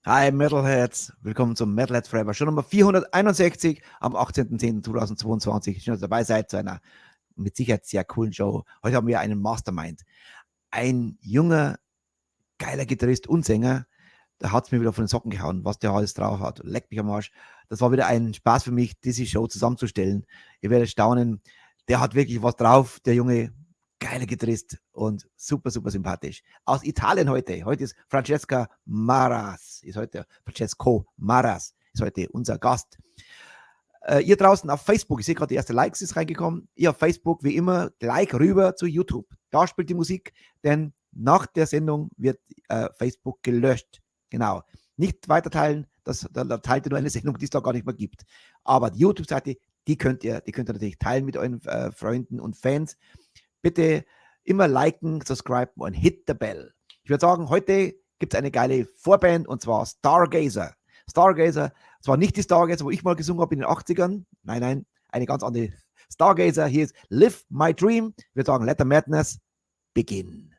Hi Metalheads, willkommen zum Metalheads Forever, Show Nummer 461 am 18.10.2022. Schön, dass ihr dabei seid zu einer mit Sicherheit sehr coolen Show. Heute haben wir einen Mastermind. Ein junger, geiler Gitarrist und Sänger, da hat es mir wieder von den Socken gehauen, was der alles drauf hat. Leckt mich am Arsch. Das war wieder ein Spaß für mich, diese Show zusammenzustellen. Ihr werdet staunen, der hat wirklich was drauf, der junge, geiler Gitarrist und super, super sympathisch. Aus Italien heute. Heute ist Francesco Marras. Francesco Marras ist heute unser Gast. Ihr draußen auf Facebook, ich sehe gerade, die erste Likes ist reingekommen. Ihr auf Facebook, wie immer, gleich rüber zu YouTube. Da spielt die Musik, denn nach der Sendung wird Facebook gelöscht. Genau. Nicht weiterteilen, da teilt ihr nur eine Sendung, die es da gar nicht mehr gibt. Aber die YouTube-Seite, die könnt ihr natürlich teilen mit euren Freunden und Fans. Bitte immer liken, subscriben und hit the bell. Ich würde sagen, heute gibt es eine geile Vorband und zwar Stargazer. Stargazer, zwar nicht die Stargazer, wo ich mal gesungen habe in den 80ern. Nein, eine ganz andere Stargazer. Hier ist Live My Dream. Ich würde sagen, Let the Madness begin.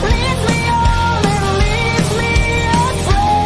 Leads me on and leads me astray.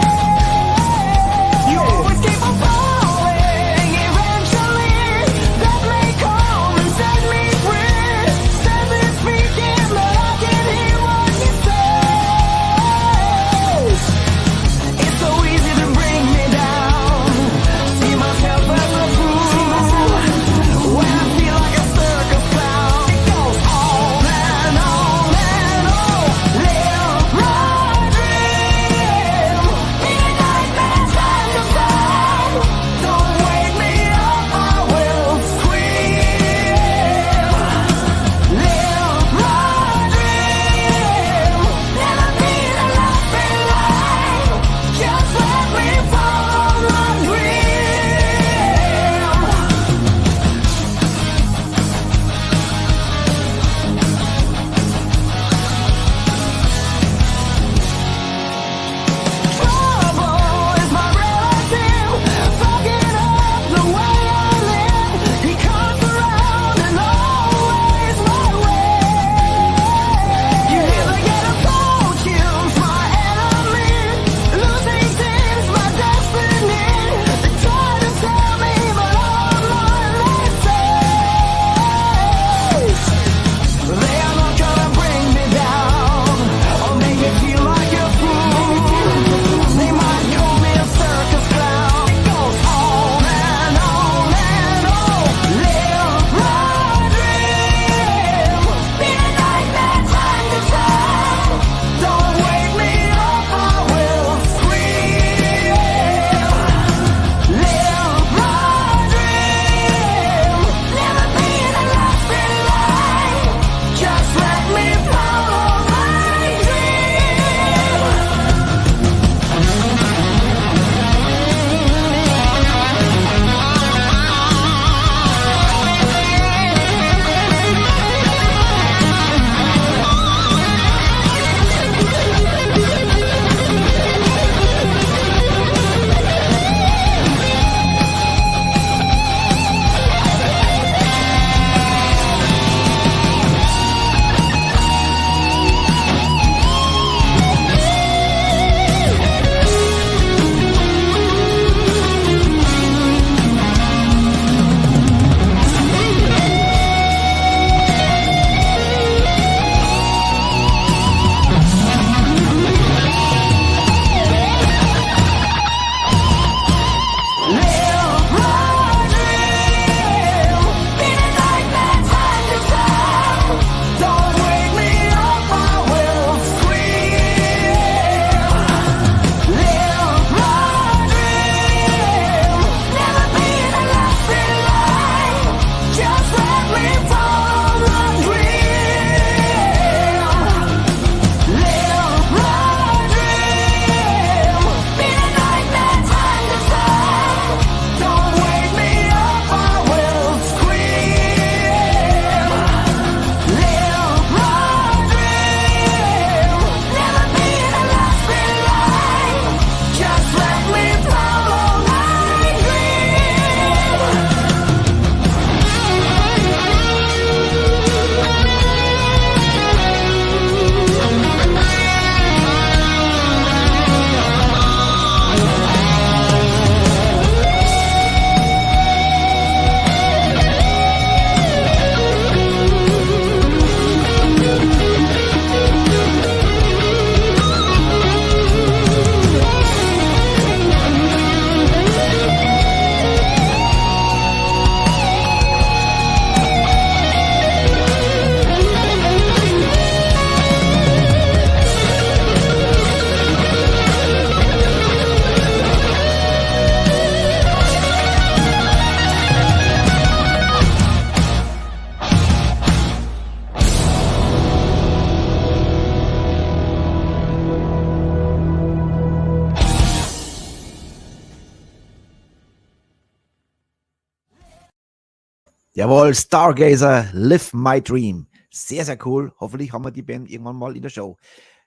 Jawohl, Stargazer, Live My Dream. Sehr, sehr cool. Hoffentlich haben wir die Band irgendwann mal in der Show.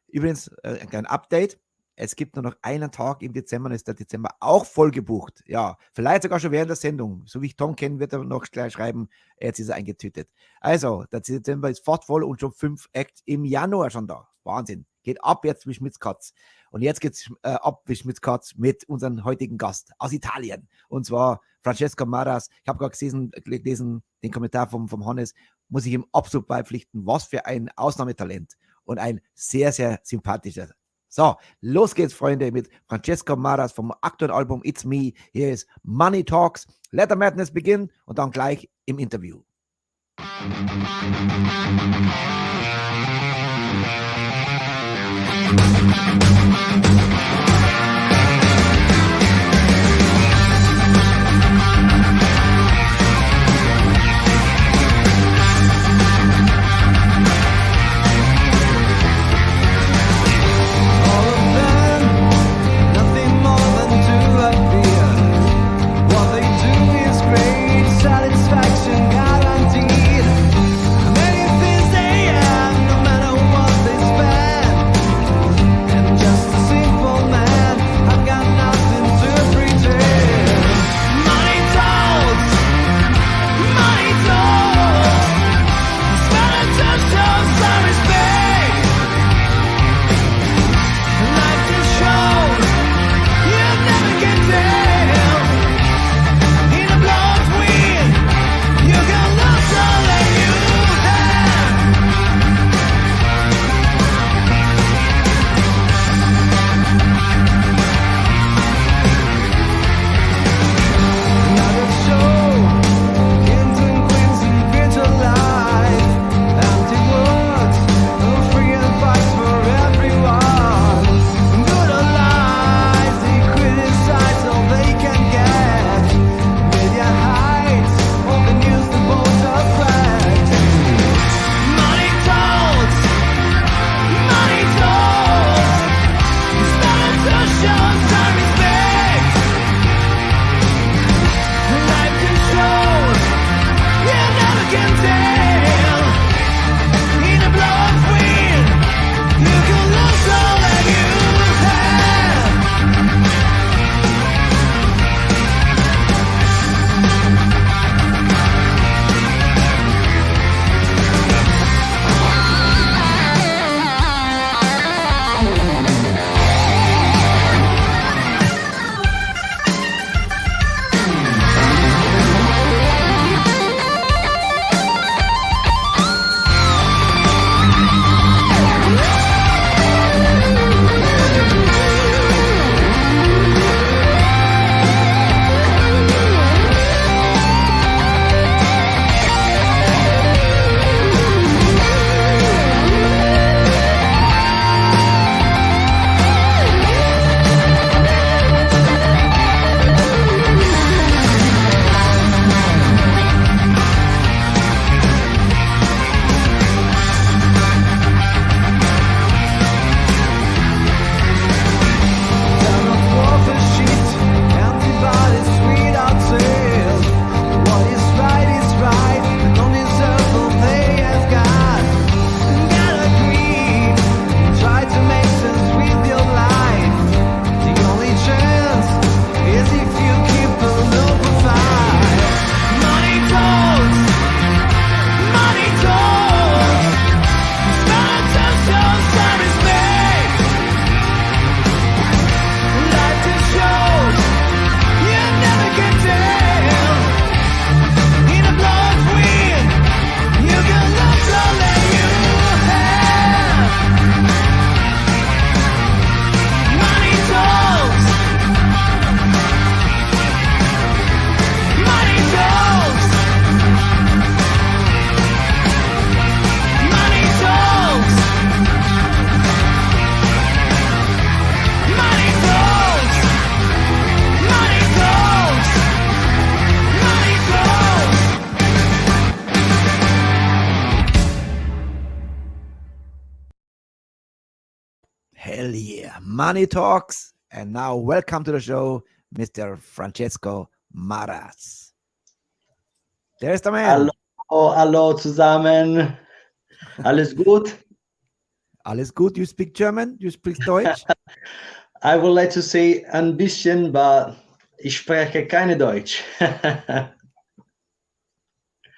Übrigens, ein kleines Update. Es gibt nur noch einen Tag im Dezember, dann ist der Dezember auch voll gebucht. Ja, vielleicht sogar schon während der Sendung. So wie ich Tom kenne, wird er noch gleich schreiben, jetzt ist er eingetütet. Also, der Dezember ist fast voll und schon 5 Acts im Januar schon da. Wahnsinn. Geht ab jetzt wie Schmitz-Katz. Und jetzt geht es ab wie Schmitz-Katz mit unserem heutigen Gast aus Italien. Und zwar Francesco Marras. Ich habe gerade gelesen, den Kommentar vom Hannes, muss ich ihm absolut beipflichten. Was für ein Ausnahmetalent und ein sehr, sehr sympathischer. So, los geht's, Freunde, mit Francesco Marras vom aktuellen Album It's Me. Hier ist Money Talks. Let the Madness begin und dann gleich im Interview. Satisfaction guaranteed. Many things they have, no matter what they spend. And just a simple man, I've got nothing to pretend. Money talks, money talks. It's better to show some respect. Life just shows you never can tell. Hell yeah. Money Talks. And now welcome to the show, Mr. Francesco Marras. Der ist der Man. Hallo, hallo zusammen. Alles gut? Alles gut? You speak German? You speak Deutsch? I would like to say ein bisschen, but ich spreche keine Deutsch.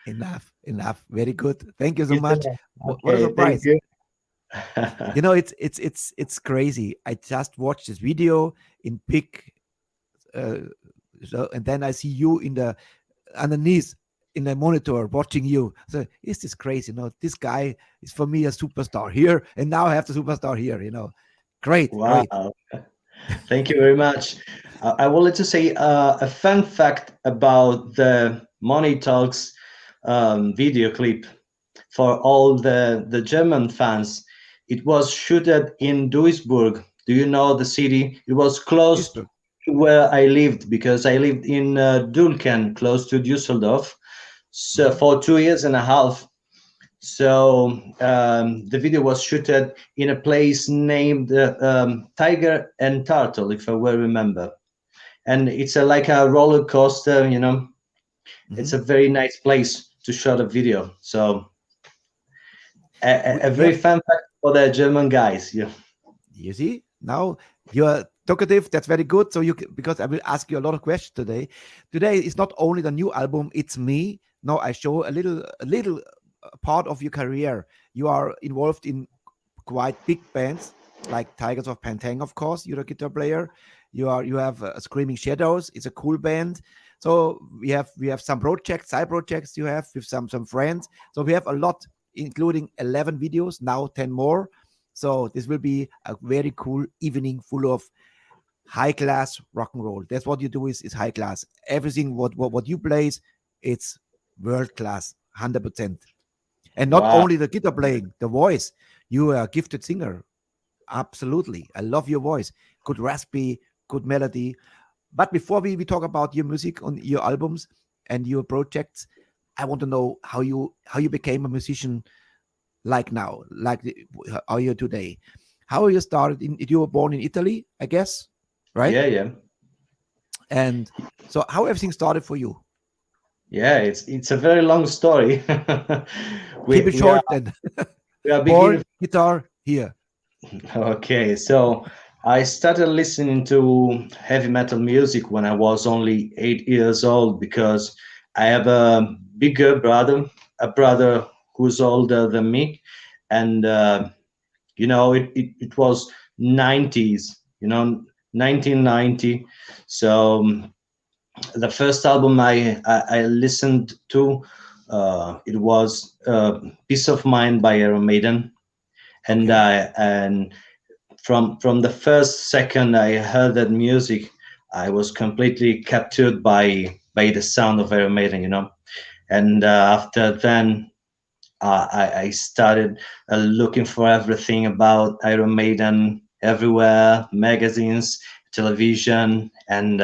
Enough. Very good. Thank you so much. What a Okay, surprise. thank you. You know, it's crazy. I just watched this video in big, and then I see you in the underneath in the monitor watching you. So is this crazy? You know, this guy is for me a superstar here, and now I have the superstar here. You know, great. Wow. Thank you very much. I wanted to say a fun fact about the Money Talks video clip for all the German fans. It was shooted in Duisburg. Do you know the city? It was close to where I lived, because I lived in Dulken, close to Düsseldorf, so for 2 years and a half. So the video was shooted in a place named Tiger and Turtle, if I well remember. And it's like a roller coaster, you know. It's a very nice place to shoot a video. So a very fun fact for the German guys. Yeah. You see, now you're talkative. That's very good. So because I will ask you a lot of questions today. Today is not only the new album, It's Me. Now I show a little part of your career. You are involved in quite big bands like Tigers of Pantang, of course. You're a guitar player. You have Screaming Shadows. It's a cool band. So we have some projects, side projects you have with some friends. So we have a lot, including 11 videos, now 10 more. So this will be a very cool evening full of high class rock and roll. That's what you do is high class. Everything what you play, it's world class, 100%. And not only the guitar playing, the voice. You are a gifted singer. Absolutely. I love your voice. Good raspy, good melody. But before we talk about your music on your albums and your projects, I want to know how you became a musician like now, like how are you today? How you started? You were born in Italy, I guess, right? Yeah. And so how everything started for you? Yeah, it's a very long story. Keep it short then. We are Born guitar here. Okay, so I started listening to heavy metal music when I was only 8 years old, because I have a bigger brother, a brother who's older than me, and you know, it was 90s, you know, 1990. So the first album I listened to, it was Peace of Mind by Iron Maiden, and and from the first second I heard that music, I was completely captured by the sound of Iron Maiden, you know. And after then, I started looking for everything about Iron Maiden everywhere, magazines, television, and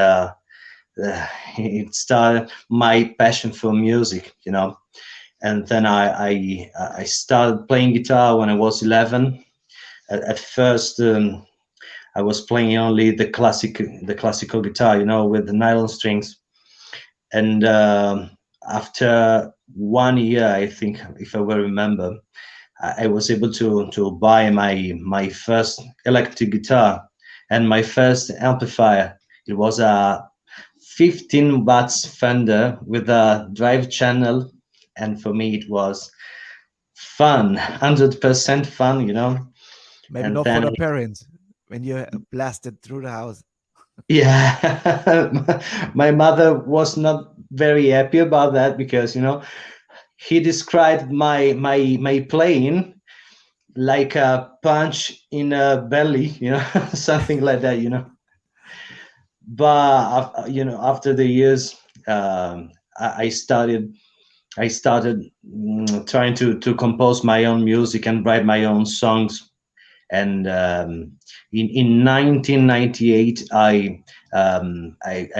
it started my passion for music, you know. And then I started playing guitar when I was 11. At first, I was playing only the classical guitar, you know, with the nylon strings. And after 1 year, I think, if I will remember, I was able to buy my first electric guitar and my first amplifier. It was a 15 watts Fender with a drive channel, and for me it was fun, 100% fun, you know. Maybe And not then, for the parents when you blasted through the house. yeah, my mother was not very happy about that, because, you know, he described my playing like a punch in a belly, you know, something like that, you know. But you know, after the years, I started trying to compose my own music and write my own songs. And in 1998, I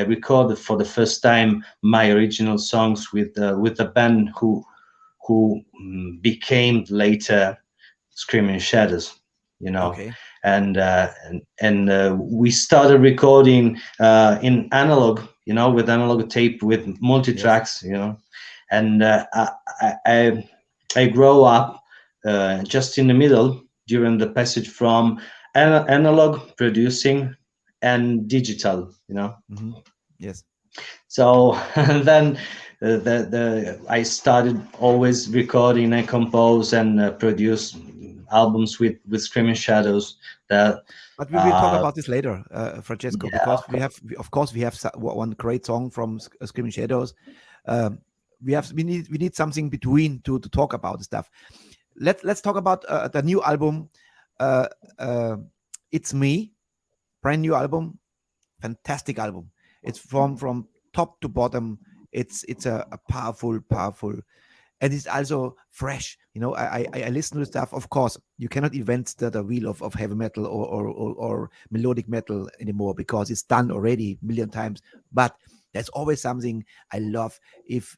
recorded for the first time my original songs with the band who became later Screaming Shadows, you know. Okay. And we started recording in analog, you know, with analog tape, with multi-tracks, you know. and I grow up just in the middle during the passage from analog producing and digital, Mm-hmm. Yes. So and then I started always recording and compose and produce albums with Screaming Shadows. That But we will talk about this later, Francesco, yeah, because okay. of course, we have one great song from Screaming Shadows. We need something between to talk about the stuff. Let's talk about the new album. It's Me, brand new album, fantastic album. It's from top to bottom. It's a powerful, and it's also fresh. I listen to the stuff. Of course, you cannot invent the wheel of heavy metal or melodic metal anymore, because it's done already a million times. But there's always something I love. If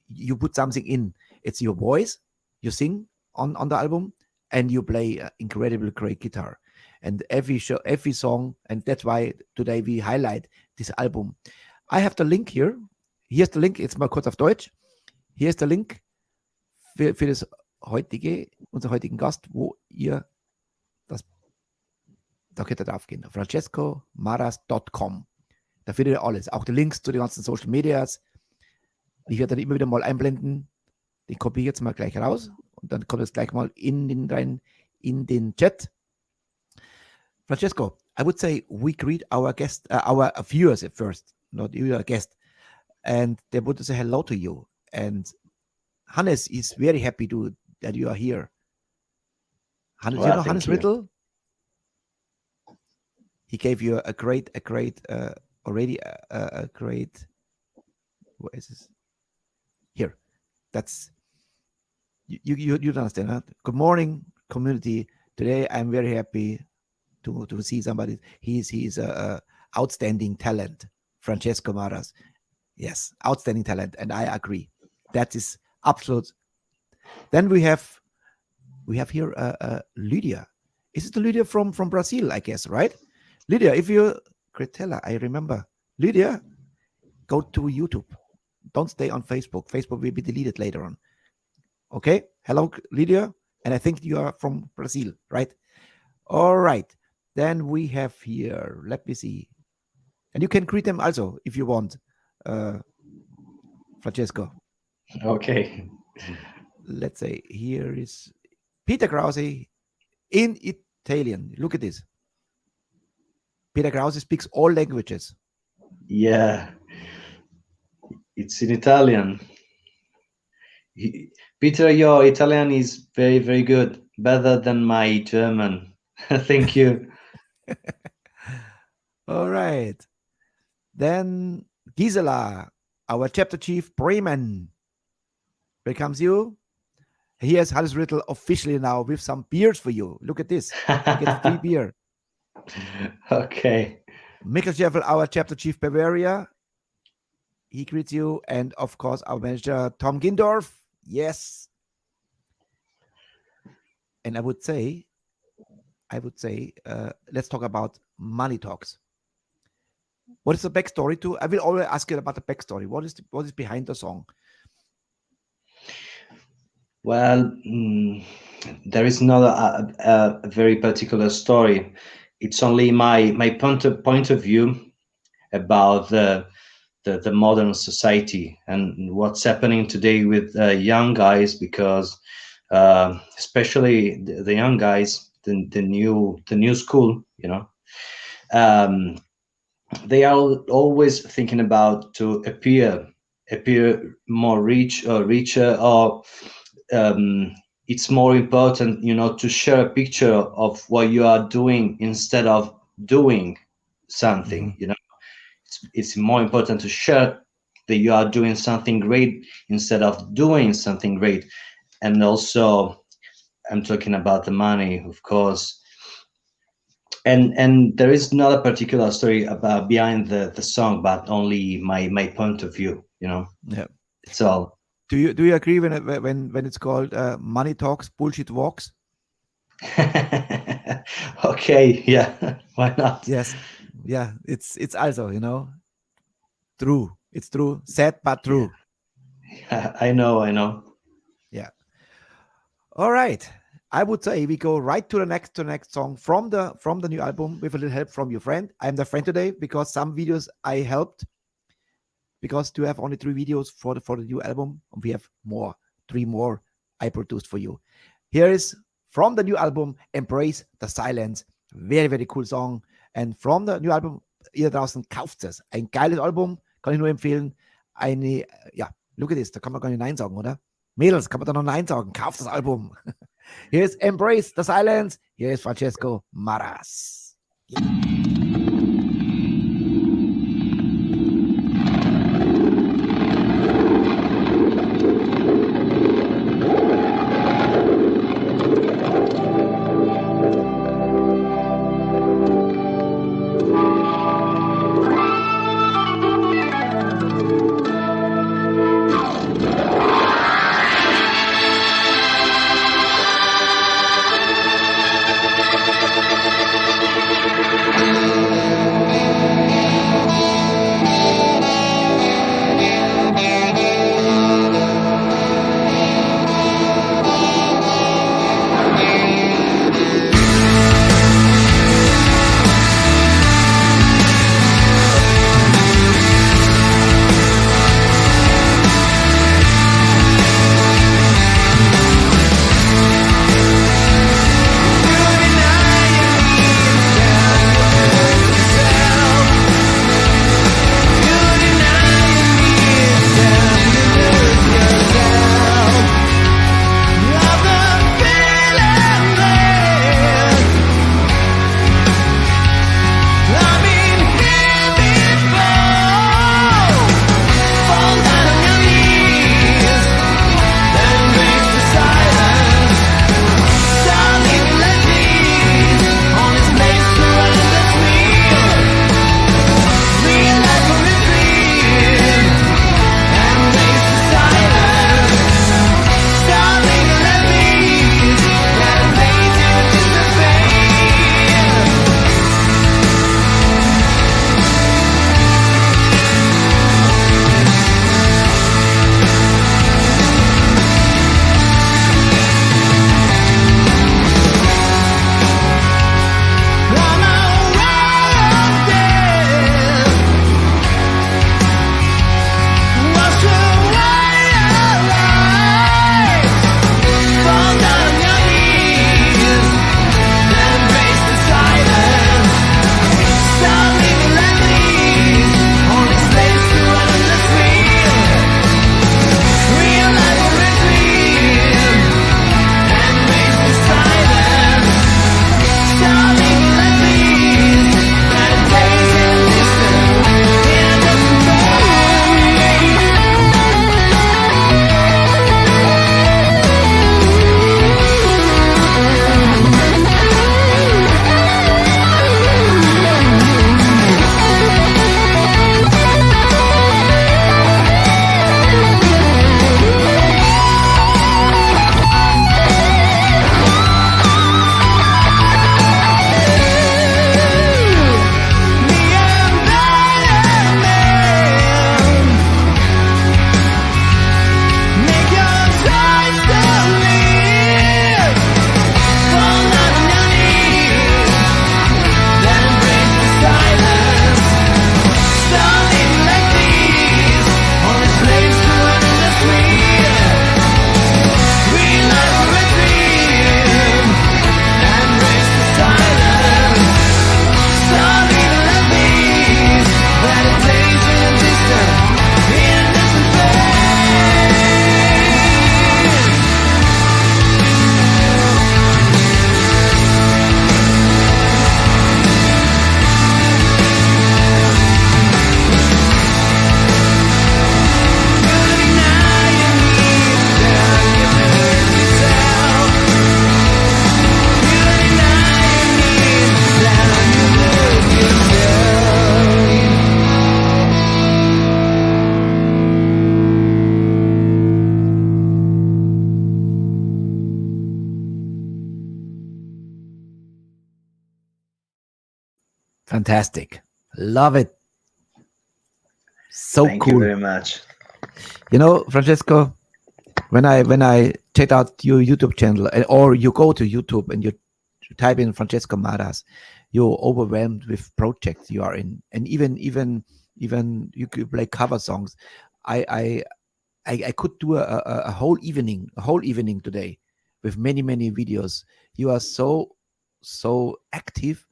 you put something in, it's your voice, you sing on the album, and you play incredibly great guitar. And every song, and that's why today we highlight this album. I have the link here. Here's the link. Jetzt mal kurz auf Deutsch. Hier ist der Link für unseren heutigen Gast, wo ihr da könnt ihr drauf gehen. francescomarras.com. Da findet ihr alles. Auch die Links zu den ganzen Social Medias. Ich werde dann immer wieder mal einblenden. Den kopiere ich jetzt mal gleich raus. Und dann kommt es gleich mal in den Chat. Francesco, I would say we greet our guest, our viewers at first, not you, our guest, and they would say hello to you. And Hannes is very happy that you are here. Hannes, Well, you know thank Hannes you. Riddle? He gave you a great, already a great. What is this? Here, that's you don't understand, huh? Good morning, community. Today I'm very happy to see somebody. He's a outstanding talent, Francesco Marras. Yes, outstanding talent, and I agree. That is absolute. Then we have here Lydia. Is it Lydia from Brazil? I guess, right? Lydia, if you Gretella, I remember. Lydia, go to YouTube. Don't stay on Facebook. Facebook will be deleted later on. Okay. Hello, Lydia, and I think you are from Brazil, right? All right. Then we have here, let me see. And you can greet them also if you want, Francesco. Okay. Let's say here is Peter Krause in Italian. Look at this. Peter Krause speaks all languages. Yeah, it's in Italian. Peter, your Italian is very, very good. Better than my German. Thank you. All right. Then Gisela, our chapter chief, Bremen. Welcomes you. Here's Hannes Riddle officially now with some beers for you. Look at this. You get free beer. Okay. Mikkel Scheffel, our chapter chief, Bavaria. He greets you. And of course, our manager, Tom Gindorf. Yes. And I would say, let's talk about Money Talks. What is the backstory to? I will always ask you about the backstory. What is behind the song? Well, there is not a very particular story. It's only my point of view about the modern society and what's happening today with young guys, because especially the young guys, the new school, they are always thinking about to appear more richer, or it's more important, to share a picture of what you are doing instead of doing something. Mm-hmm. It's more important to share that you are doing something great instead of doing something great. And also, I'm talking about the money, of course. And there is not a particular story about behind the song, but only my point of view. Yeah. It's all. Do you agree when it's called Money Talks, Bullshit Walks? Okay, yeah, why not? Yes, yeah. It's also true. It's true. Sad but true. I know. Yeah. All right. I would say we go right to the next song from the new album with a little help from your friend. I'm the friend today because some videos I helped because to have only 3 videos for the new album. We have 3 more I produced for you. Here is from the new album Embrace the Silence. Very, very cool Song. And from the new Album, ihr draußen kauft es. Ein geiles Album, kann ich nur empfehlen. Look at this, da kann man gar nicht Nein sagen, oder? Mädels, kann man da noch Nein sagen? Kauft das Album. Hier ist Embrace the Silence. Hier ist Francesco Marras. Yeah. Fantastic. Love it. So Thank cool. you very much. You know, Francesco, when I check out your YouTube channel, or you go to YouTube and you type in Francesco Marras, you're overwhelmed with projects you are in, and even you could play cover songs. I could do a whole evening today with many videos. You are so active.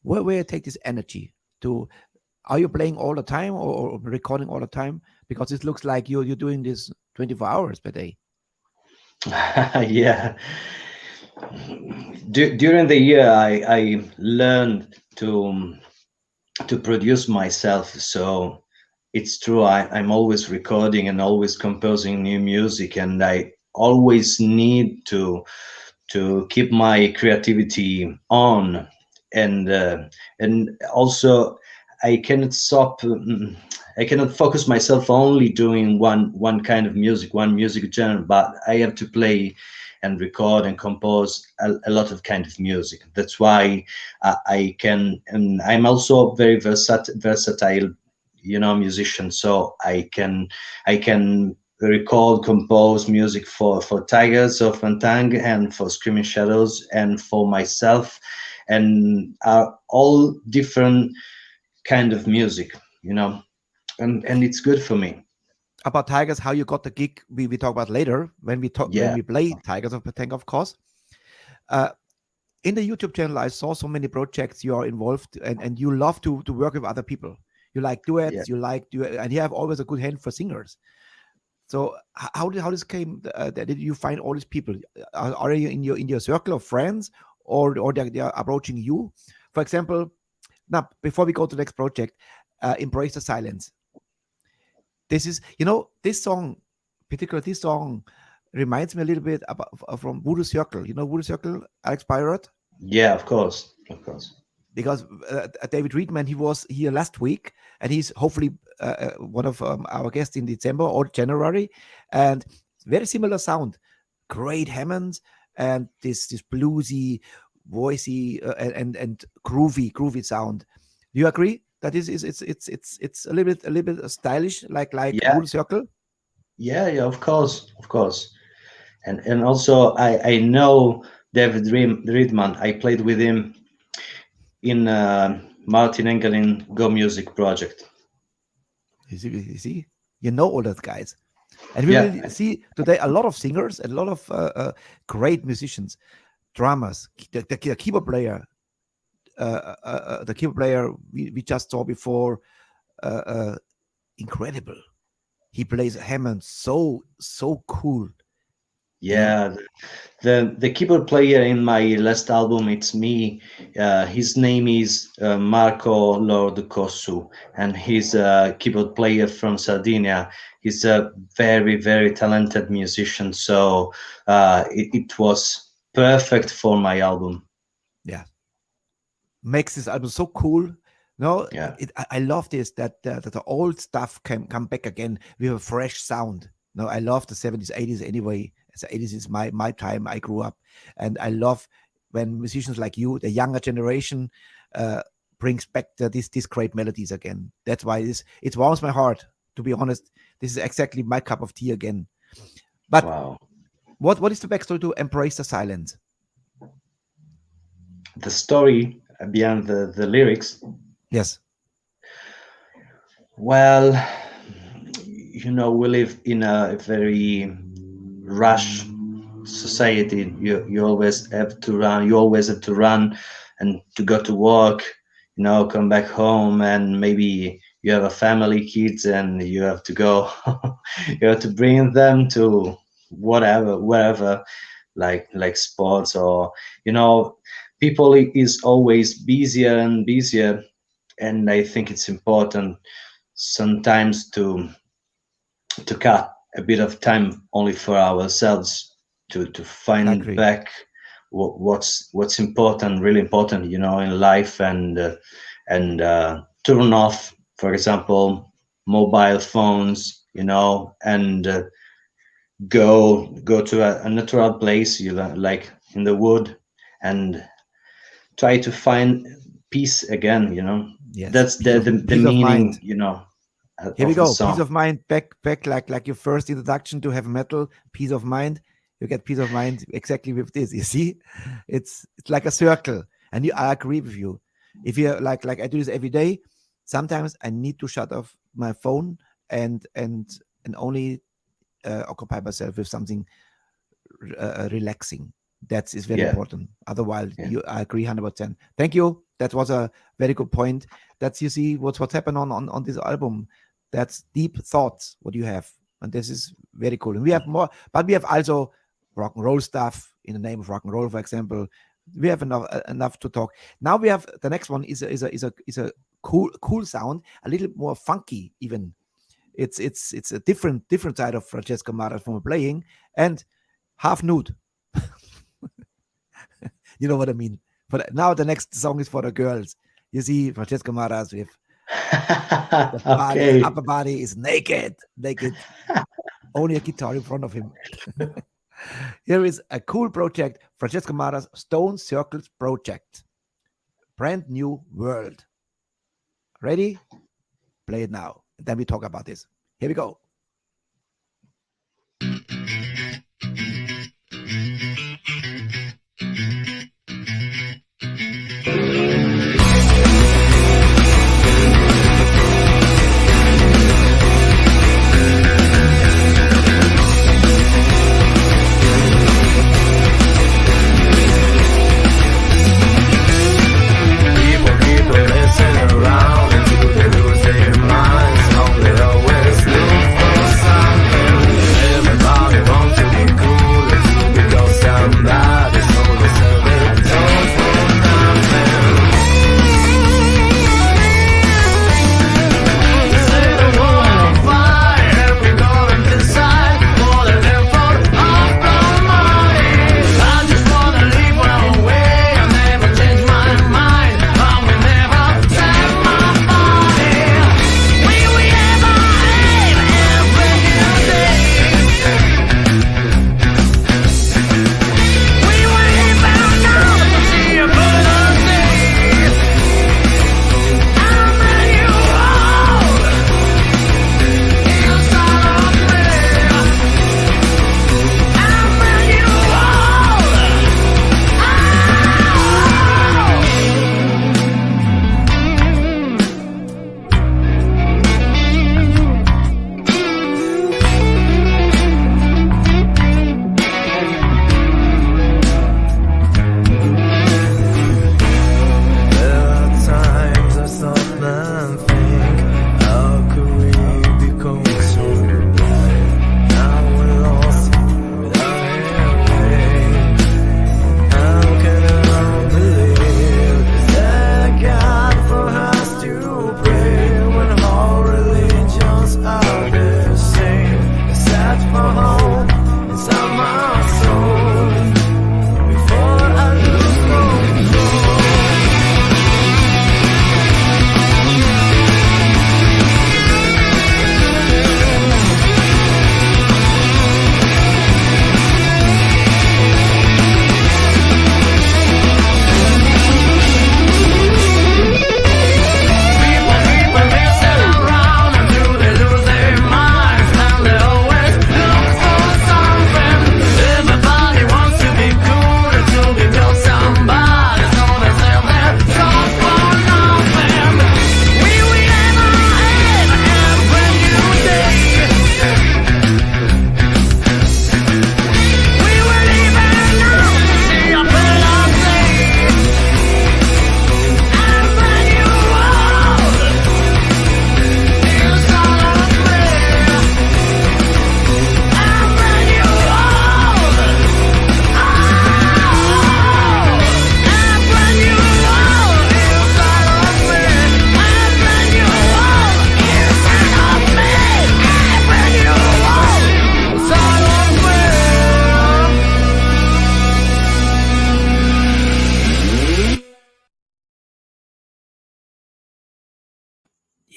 Where you take this energy to? Are you playing all the time, or recording all the time? Because it looks like you're doing this 24 hours per day. Yeah. During the year, I learned to produce myself. So it's true. I'm always recording and always composing new music, and I always need to keep my creativity on, and also I cannot stop. I cannot focus myself only doing one kind of music, one music genre, but I have to play and record and compose a lot of kind of music. That's why I can, and I'm also a very versatile, musician. So I can record, compose music for Tigers of Fantang, and for Screaming Shadows, and for myself, and are all different kind of music, and it's good for me. About Tigers, how you got the gig, we talk about later when we Yeah. play Tigers of Fantang, of course. Uh, in the YouTube channel, I saw so many projects you are involved, and you love to work with other people. You like duets, Yeah. you like and you have always a good hand for singers. So how this came? Did you find all these people? Are you in your circle of friends, or they are approaching you? For example, now before we go to the next project, Embrace the Silence. This is, this song, particularly this song, reminds me a little bit about from Voodoo Circle. You know Voodoo Circle, Alex Pirate? Yeah, of course, of course. Because David Reedman, he was here last week, and he's hopefully one of our guests in December or January, and very similar sound, great Hammonds, and this bluesy, voicey, and groovy sound. Do you agree that it's a little bit stylish, like Yeah, Voodoo Circle? yeah, of course, of course. And also I know David Reedman. I played with him in Martin Engelin Go Music project. You see, you know all those guys. And we Yeah, will see today a lot of singers, a lot of great musicians, drummers, the keyboard player, we just saw before, incredible. He plays Hammond so cool. yeah. The keyboard player in my last album, it's me. His name is Marco Lord Kosu, and he's a keyboard player from Sardinia. He's a very talented musician. So it was perfect for my album. Yeah, makes this album so cool. No, Yeah. I love this that the old stuff can come back again with a fresh sound. No, I love the 70s, 80s anyway. The 80s is my time. I grew up, and I love when musicians like you, the younger generation, brings back these great melodies again. That's why it warms my heart. To be honest, this is exactly my cup of tea again. But Wow. what is the backstory to Embrace the Silence? The story behind the lyrics. Yes. Well, we live in a very rush society. You always have to run. You always have to run and to go to work. Come back home, and maybe you have a family, kids, and you have to go. You have to bring them to wherever, like sports, or people is always busier and busier, and I think it's important sometimes to cut a bit of time only for ourselves, to find Agree. back what's important, really important, in life, and turn off, for example, mobile phones, and go to a natural place, like in the wood, and try to find peace again. Yes. That's the Peace of meaning, mind. Here we of the go. song. Peace of mind. Back like your first introduction to heavy metal. Peace of mind. You get peace of mind exactly with this. You see, it's like a circle, and I agree with you. If you like I do this every day. Sometimes I need to shut off my phone and only occupy myself with something relaxing. That is very important. Otherwise, I agree 100%. Thank you. That was a very good point. That's, you see what's happened on this album. That's deep thoughts what you have, and this is very cool. And we have more, but we have also rock and roll stuff in the name of rock and roll, for example. We have enough to talk. Now we have the next one is a cool sound, a little more funky even. It's a different side of Francesco Marras from playing, and half nude. You know what I mean. But now the next song is for the girls. You see Francesco Marras with the body, upper body is naked. Only a guitar in front of him. Here is a cool project, Francesco Marras Stone Circles Project. Brand new world. Ready? Play it now. Then we talk about this. Here we go.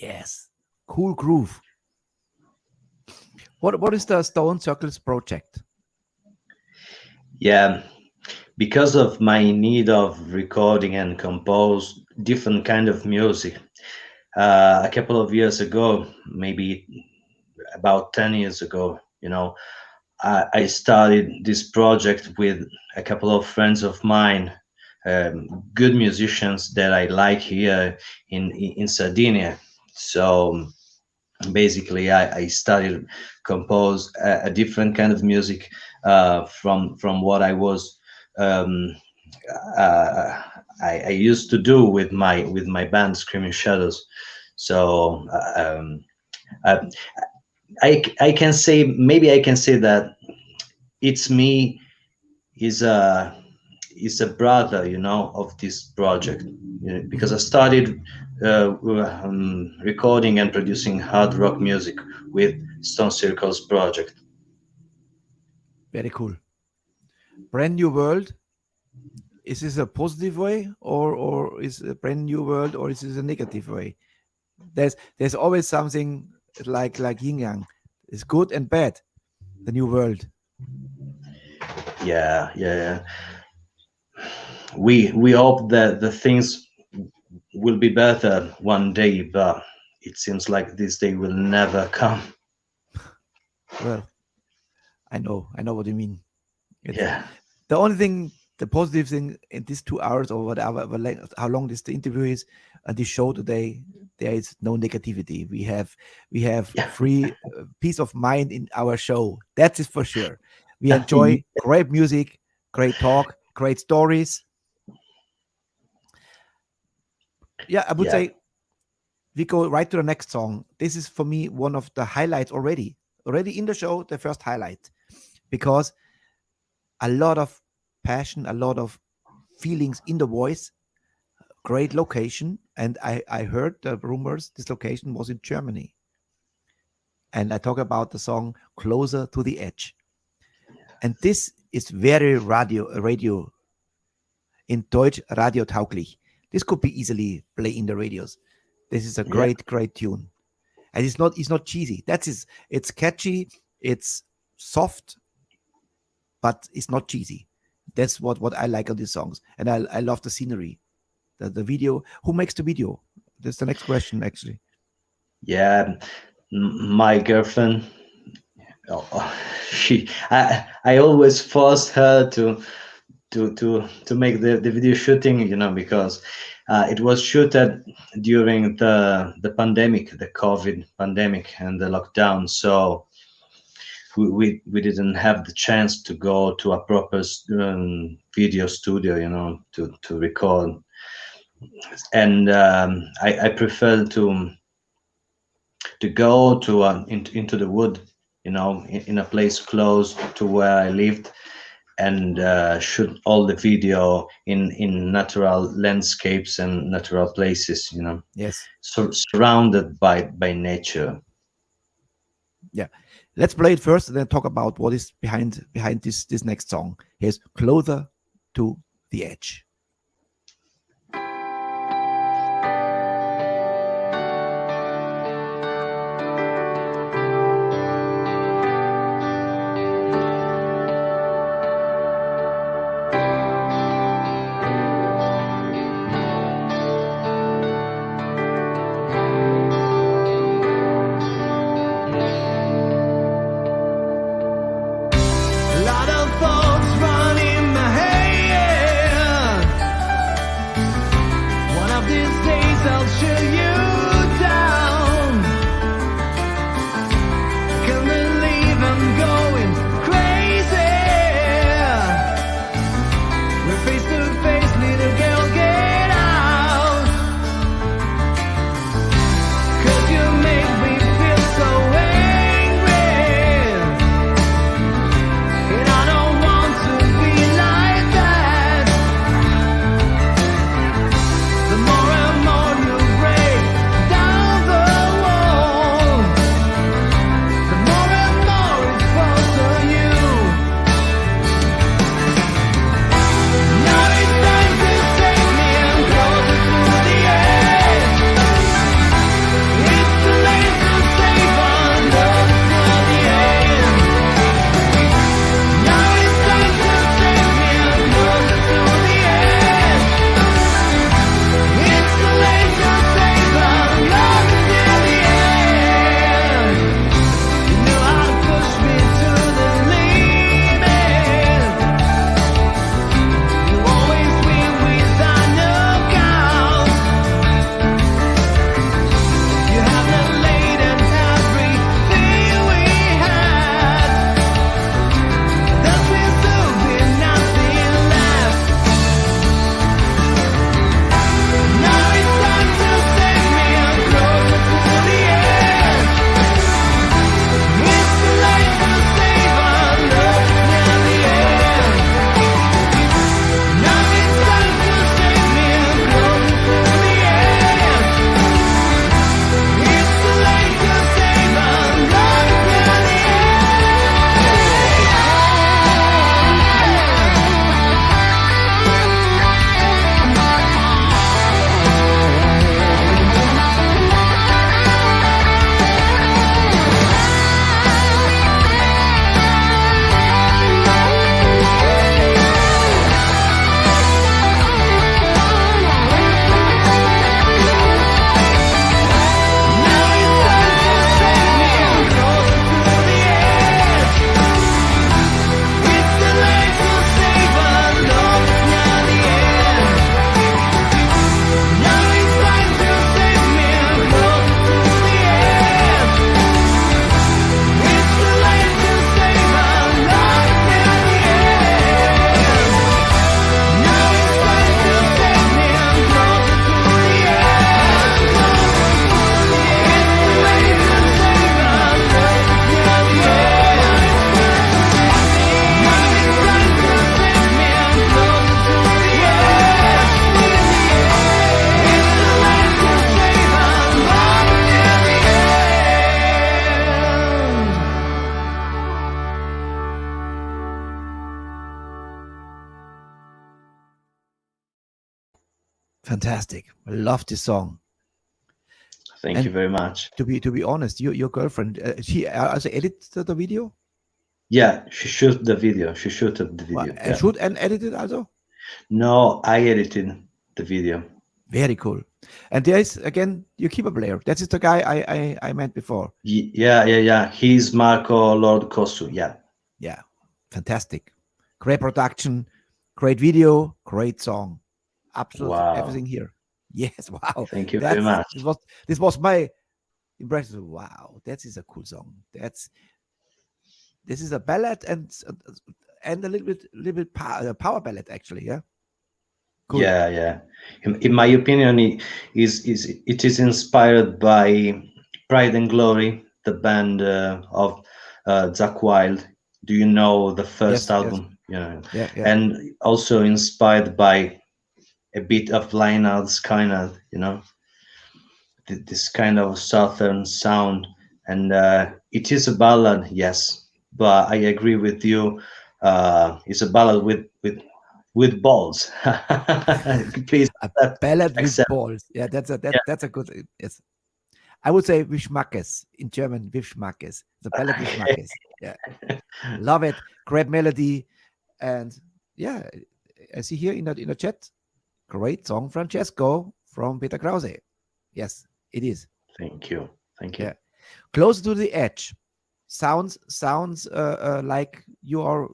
Yes, cool groove. What is the Stone Circles project? Yeah, because of my need of recording and compose different kind of music, a couple of years ago, maybe about 10 years ago, I started this project with a couple of friends of mine, good musicians that I like here in Sardinia. So basically, I started compose a different kind of music from what I was I used to do with my band Screaming Shadows. So uh, I can say, maybe I can say that It's Me is a brother, of this project, because I started recording and producing hard rock music with Stone Circles project. Very cool. Brand New World. Is this a positive way, or is a brand new world, or is this a negative way? There's always something like yin yang. It's good and bad. The new world. Yeah. We hope that the things will be better one day, but it seems like this day will never come. Well, I know what you mean. Yeah. The only thing, the positive thing in these 2 hours or whatever, how long the interview is, and this show today, there is no negativity. We have free peace of mind in our show. That is for sure. We enjoy great music, great talk, great stories. Yeah, I would say we go right to the next song. This is for me one of the highlights already in the show, the first highlight, because a lot of passion, a lot of feelings in the voice, great location. And I heard the rumors this location was in Germany. And I talk about the song Closer to the Edge. And this is very radio in Deutsch radiotauglich. This could be easily played in the radios. This is a great tune. And it's not cheesy. It's catchy, it's soft, but it's not cheesy. That's what I like on these songs. And I love the scenery. The video. Who makes the video? That's the next question, actually. Yeah, my girlfriend. I always forced her to make the video shooting, because it was shooted during the pandemic, the COVID pandemic and the lockdown. So we didn't have the chance to go to a proper video studio, to record. And I prefer to go to into the wood, in a place close to where I lived, and shoot all the video in natural landscapes and natural places, Yes. So surrounded by nature. Yeah. Let's play it first and then talk about what is behind this next song. Here's Closer to the Edge. A lot of thoughts run in my head. Fantastic. I love this song. Thank you very much. To be honest, your girlfriend, she also edited the video? Yeah, she shot the video. She shot the video. And shoot and edit it also? No, I edited the video. Very cool. And there is again your keyboard player. That is the guy I meant before. Yeah. He's Marco Lord Kosu. Yeah. Fantastic. Great production, great video, great song. Absolutely everything here. Yes, wow. Thank you very much. This was my impression. Wow, that is a cool song. This is a ballad and a little bit power ballad actually. Yeah. Cool. Yeah. In my opinion, it is inspired by Pride and Glory, the band of Zakk Wylde. Do you know the first album? Yeah. And also inspired by a bit of Lynyrd Skynyrd, this kind of southern sound. And it is a ballad, yes, but I agree with you. It's a ballad with balls. Please, a ballad with balls. Yeah, that's a good. Yes, I would say with Schmackes in German. With Schmackes, the ballad with Schmackes. Yeah, love it. Great melody, and yeah, I see here in the chat. Great song, Francesco from Peter Krause. Yes, it is. Thank you. Yeah. Closer to the edge. Sounds like you are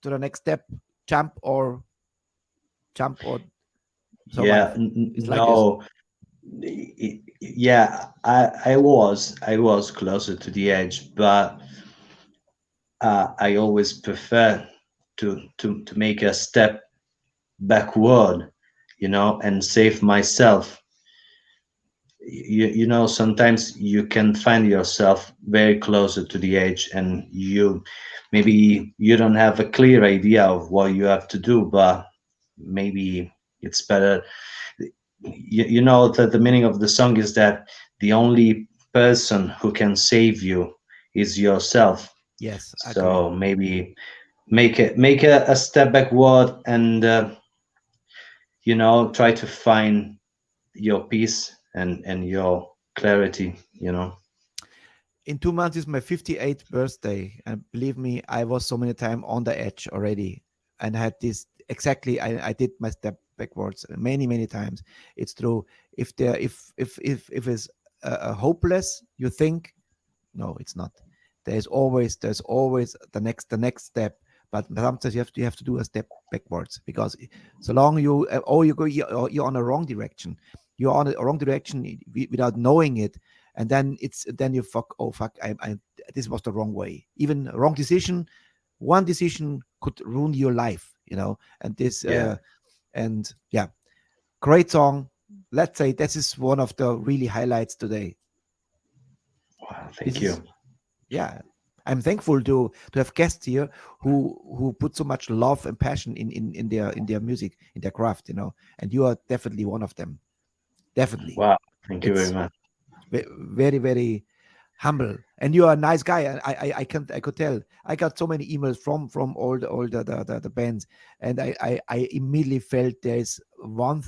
to the next step. Jump or. Yeah. No. Yeah, I was closer to the edge, but I always prefer to make a step backward, and save myself. Sometimes you can find yourself very closer to the edge, and maybe you don't have a clear idea of what you have to do, but maybe it's better. You know that the meaning of the song is that the only person who can save you is yourself. Yes. So maybe make a step backward and try to find your peace and your clarity. In 2 months is my 58th birthday, and believe me, I was so many times on the edge already, and had this exactly. I did my step backwards many times. It's true. If it's hopeless, you think, no, it's not. There's always the next step. But sometimes you have to do a step backwards, because so long you're on a wrong direction. You're on a wrong direction without knowing it, and then you this was the wrong way. Even wrong decision, one decision could ruin your life, And this great song. Let's say this is one of the really highlights today. Wow, thank you. I'm thankful to have guests here who put so much love and passion in their music, in their craft, And you are definitely one of them. Definitely. Wow, thank you very much. Very, very humble, and you are a nice guy. I could tell. I got so many emails from all the bands, and I immediately felt there's warm.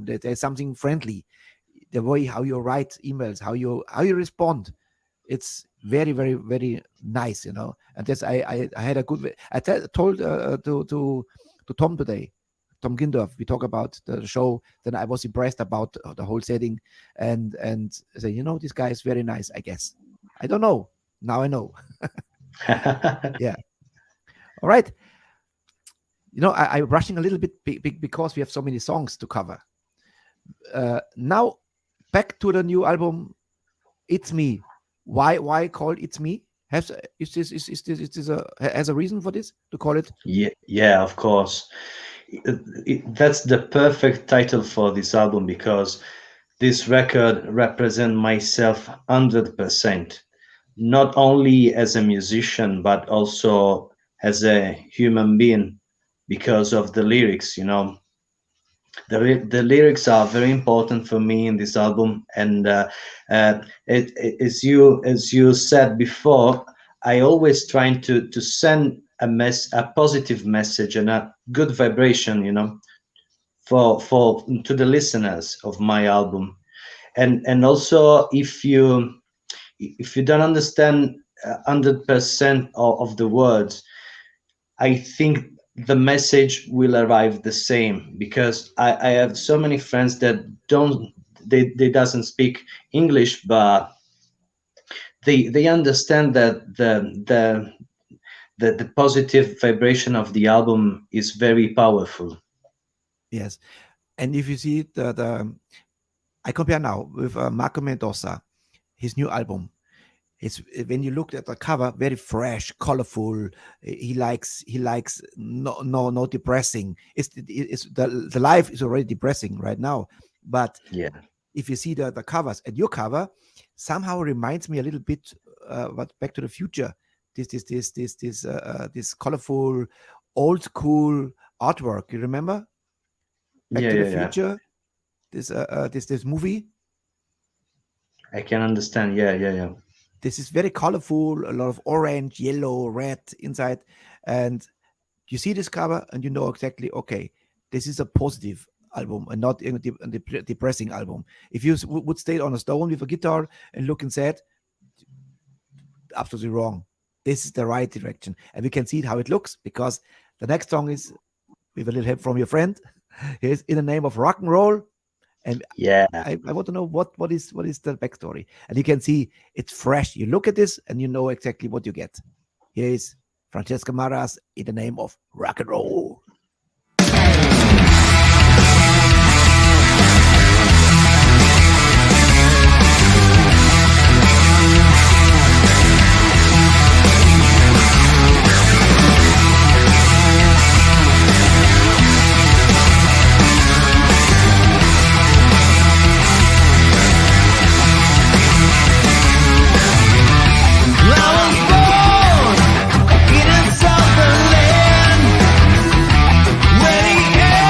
There's something friendly. The way how you write emails, how you respond. It's very, very, very nice, And this I had a good. I told to Tom today, Tom Gindorf. We talk about the show. Then I was impressed about the whole setting, and I said, this guy is very nice. I guess. I don't know. Now I know. Yeah. All right. I'm rushing a little bit because we have so many songs to cover. Now, back to the new album. It's Me. Why called It's Me? Has a reason for this to call it? Yeah, of course. That's the perfect title for this album, because this record represents myself 100%, not only as a musician but also as a human being, because of the lyrics. The lyrics are very important for me in this album, and as you said before, I always trying to send a positive message and a good vibration, for to the listeners of my album. And also, if you don't understand 100% of the words, I think the message will arrive the same, because I have so many friends that they doesn't speak English, but they understand that the positive vibration of the album is very powerful. Yes. And if you see I compare now with Marco Mendoza, his new album. It's, when you look at the cover, very fresh, colorful. He likes no depressing. It's the life is already depressing right now. But Yeah. if you see the covers, and your cover somehow reminds me a little bit what Back to the Future. This colorful, old school artwork. You remember Back to the Future? This movie. I can understand. Yeah. This is very colorful, a lot of orange, yellow, red inside. And you see this cover and you know exactly, okay, this is a positive album and not a depressing album. If you would stay on a stone with a guitar and look inside, absolutely wrong. This is the right direction. And we can see how it looks, because the next song is, with a little help from your friend, here's In the Name of Rock and Roll. And yeah, I want to know what is the backstory. And you can see it's fresh. You look at this and you know exactly what you get. Here is Francesco Marras, In the Name of Rock and Roll. In a southern land, where the air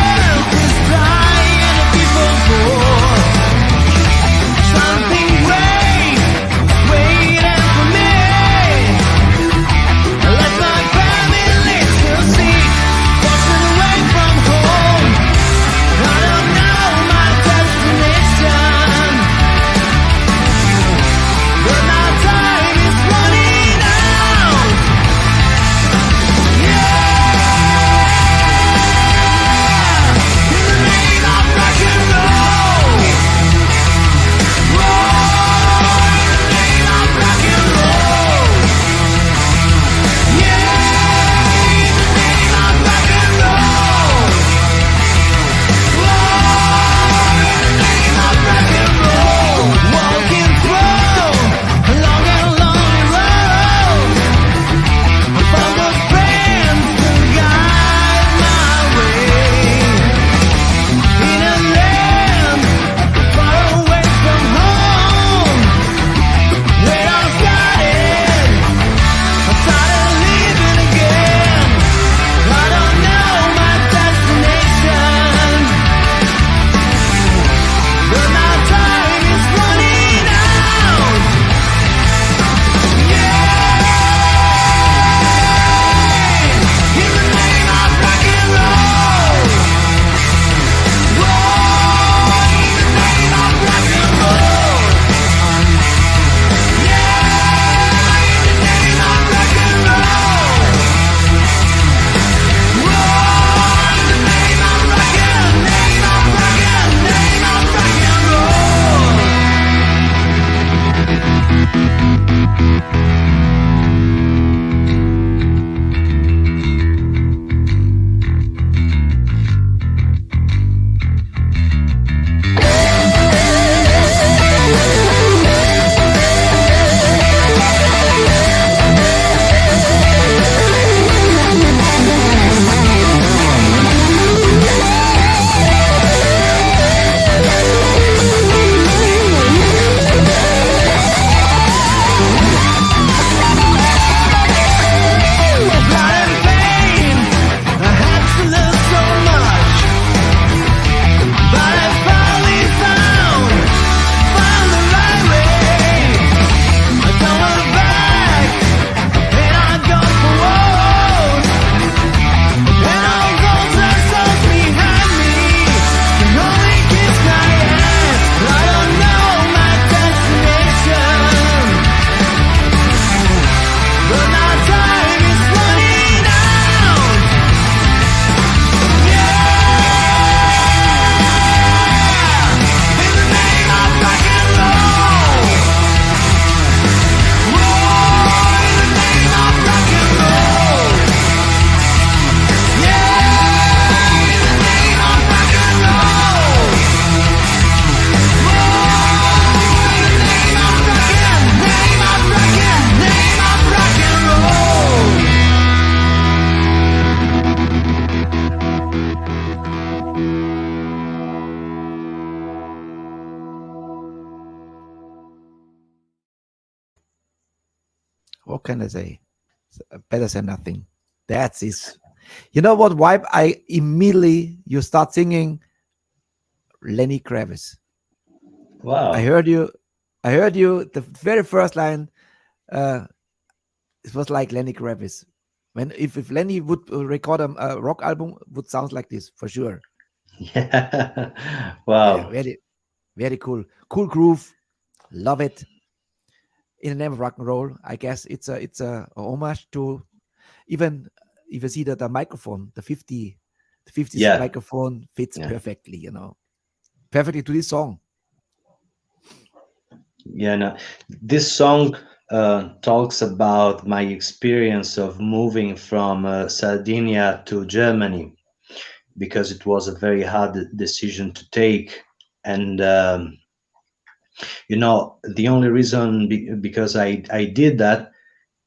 can I say? Better than nothing. That's is. You know what vibe I immediately you start singing Lenny Kravitz. I Wow. heard you. I heard you. The very first line. Uh, it was like Lenny Kravitz. When if Lenny would record a rock album, would sound like this for sure. Yeah. Yeah, Wow. very cool. Cool groove. Love it. In the name of rock and roll, I guess it's a homage to even if you see that the microphone, the 50s Yeah. microphone fits Yeah. perfectly, perfectly to this song. Yeah. No. This song talks about my experience of moving from Sardinia to Germany because it was a very hard decision to take. And the only reason because I did that,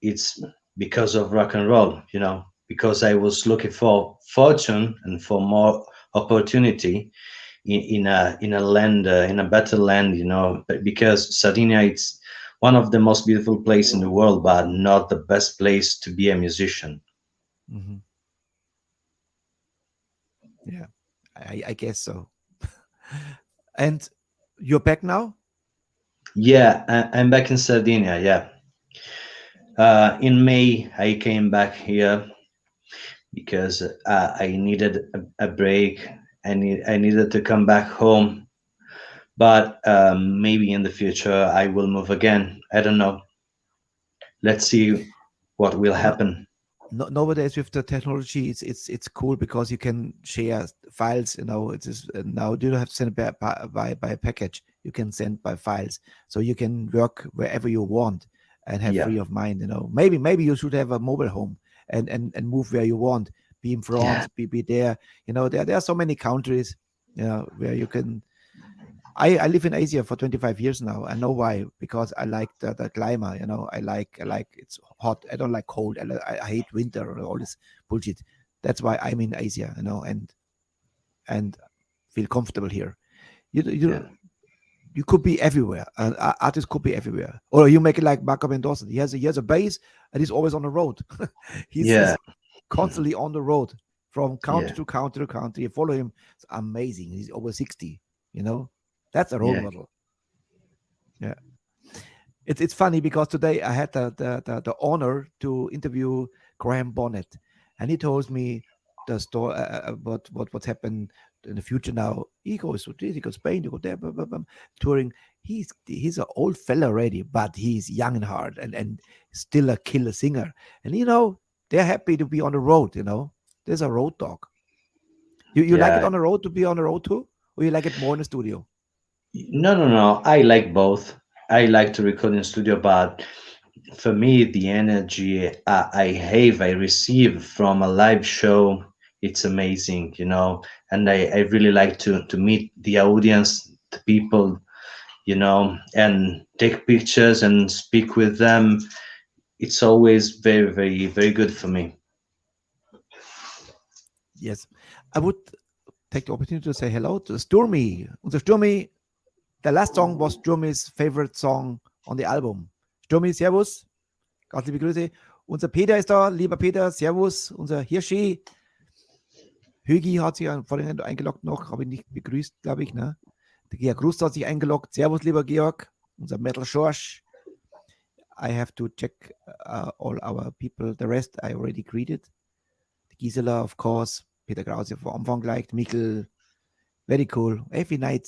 it's because of rock and roll, because I was looking for fortune and for more opportunity in a land, in a better land, but because Sardinia, it's one of the most beautiful places in the world, but not the best place to be a musician. Hmm. Yeah, I guess so. And you're back now? Yeah, I'm back in Sardinia. Yeah, in May I came back here because I needed a break. I needed to come back home, but maybe in the future I will move again. I don't know. Let's see what will You know, happen. nowadays with the technology, it's cool because you can share files. It's just, now you don't have to send it by package. You can send by files, so you can work wherever you want and have Yeah, free of mind. Maybe you should have a mobile home and move where you want. Be in yeah, France, be there. There are so many countries, where you can. I live in Asia for 25 years now. I know why, because I like the climate. I like it's hot. I don't like cold. I hate winter and all this bullshit. That's why I'm in Asia. And feel comfortable here. You yeah, you you could be everywhere. An artist could be everywhere. Or you make it like Marco Mendoza. He has a base and he's always on the road. He's yeah, constantly on the road from yeah, country to country to country. You follow him. It's amazing. He's over 60. That's a role yeah. model. Yeah. It's funny because today I had the honor to interview Graham Bonnet, and he told me the story about what's happened in the future now. He goes to this, he goes Spain, he goes there, blah, blah, blah, touring. He's an old fella already, but he's young in heart and still a killer singer. And they're happy to be on the road. There's a road dog. You like it Yeah. on the road to be on the road too, or you like it more in the studio? No, no, no. I like both. I like to record in studio, but for me, the energy I receive from a live show, it's amazing, And I really like to meet the audience, the people, and take pictures and speak with them. It's always very, very, very good for me. Yes, I would take the opportunity to say hello to Sturmy. Unser Sturmy, the last song was Sturmys favorite song on the album. Sturmy, Servus, ganz liebe Grüße. Unser Peter ist da, lieber Peter, Servus. Unser Hirschi, Hügi hat sich vorhin eingeloggt noch, habe ich nicht begrüßt, glaube ich. Ne? Der Georg Rust hat sich eingeloggt. Servus, lieber Georg. Unser Metal Schorsch. I have to check all our people. The rest I already greeted. Gisela, of course. Peter Krause vom Anfang gleich. Michael, very cool. Every night,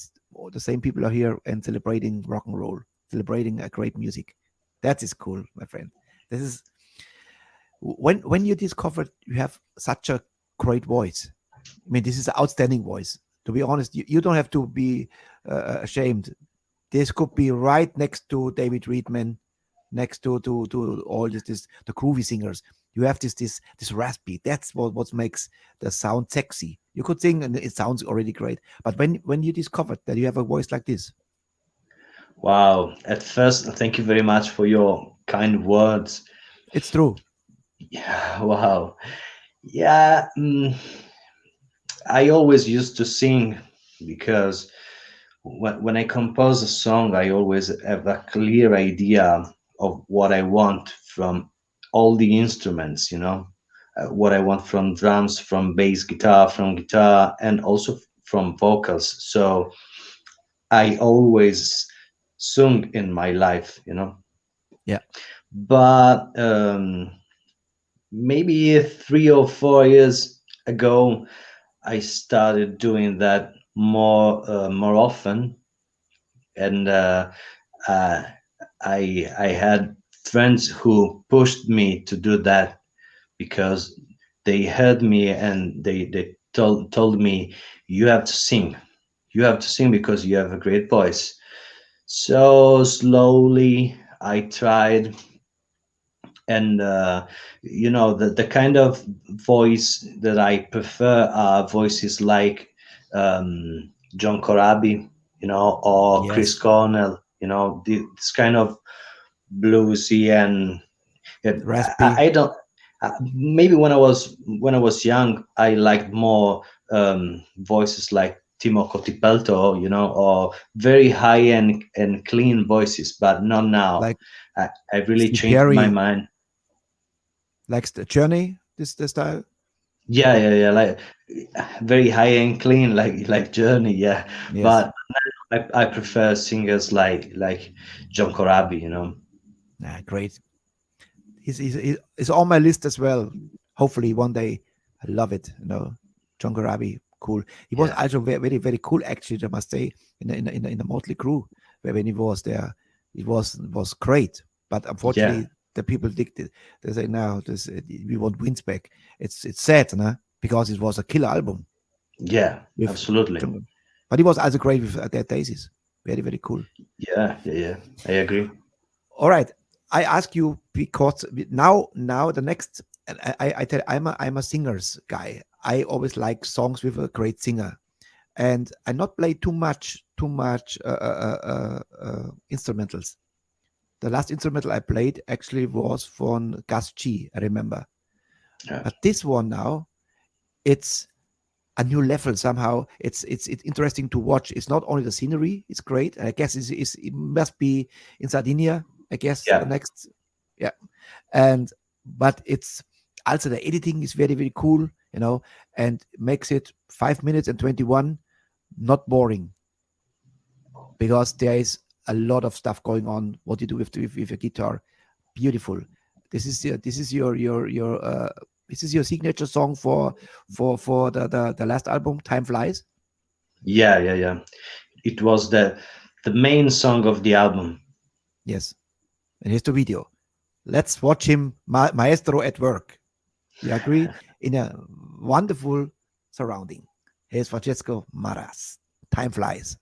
the same people are here and celebrating rock and roll, celebrating a great music. That is cool, my friend. This is when you discover you have such a great voice. I mean, this is an outstanding voice. To be honest, you don't have to be ashamed. This could be right next to David Reedman, next to all this the groovy singers. You have this raspy. That's what makes the sound sexy. You could sing and it sounds already great. But when you discovered that you have a voice like this, Wow. At first, thank you very much for your kind words. it's true. Yeah, wow. Yeah, I always used to sing because when I compose a song, I always have a clear idea of what I want from all the instruments, what I want from drums, from bass guitar, from guitar, and also from vocals. So I always sung in my life, Yeah. But maybe 3 or 4 years ago, I started doing that more often, and I had friends who pushed me to do that because they heard me and they told me, you have to sing, because you have a great voice. So slowly I tried, and the kind of voice that I prefer are voices like John Corabi, or Yes. Chris Cornell, this kind of bluesy and Raspy. I don't. Maybe when I was young, I liked more voices like Timo Kotipelto, or very high end and clean voices, but not now. Like I really Steve changed Perry. my mind. Like the Journey, this style. Yeah, like very high and clean, like Journey, yeah. Yes. But I prefer singers like John Corabi, Great. He's on my list as well. Hopefully one day. I love it. John Corabi, cool. He was Yeah. also very, very, very cool. Actually, I must say, in the Motley Crue, when he was there, it was great. But unfortunately, the people dictated. They say now we want wins back. It's sad, because it was a killer album. Yeah, With absolutely. John- But he was also great with Dead Daisies. Very, very cool. Yeah. I agree. All right. I ask you because now the next, I tell I'm a singer's guy. I always like songs with a great singer, and I not play too much instrumentals. The last instrumental I played actually was from Gästen, I remember. Yeah. But this one now, it's a new level somehow. It's interesting to watch. It's not only the scenery; it's great. And I guess it must be in Sardinia. I guess Yeah. the next, but it's also the editing is very, very cool, and makes it 5 minutes and 21 not boring, because there is a lot of stuff going on. What you do with your guitar, beautiful. This is your signature song for the last album, Time Flies. Yeah. It was the main song of the album. Yes, and here's the video. Let's watch him, maestro at work. You agree? In a wonderful surrounding. Here's Francesco Marras. Time Flies.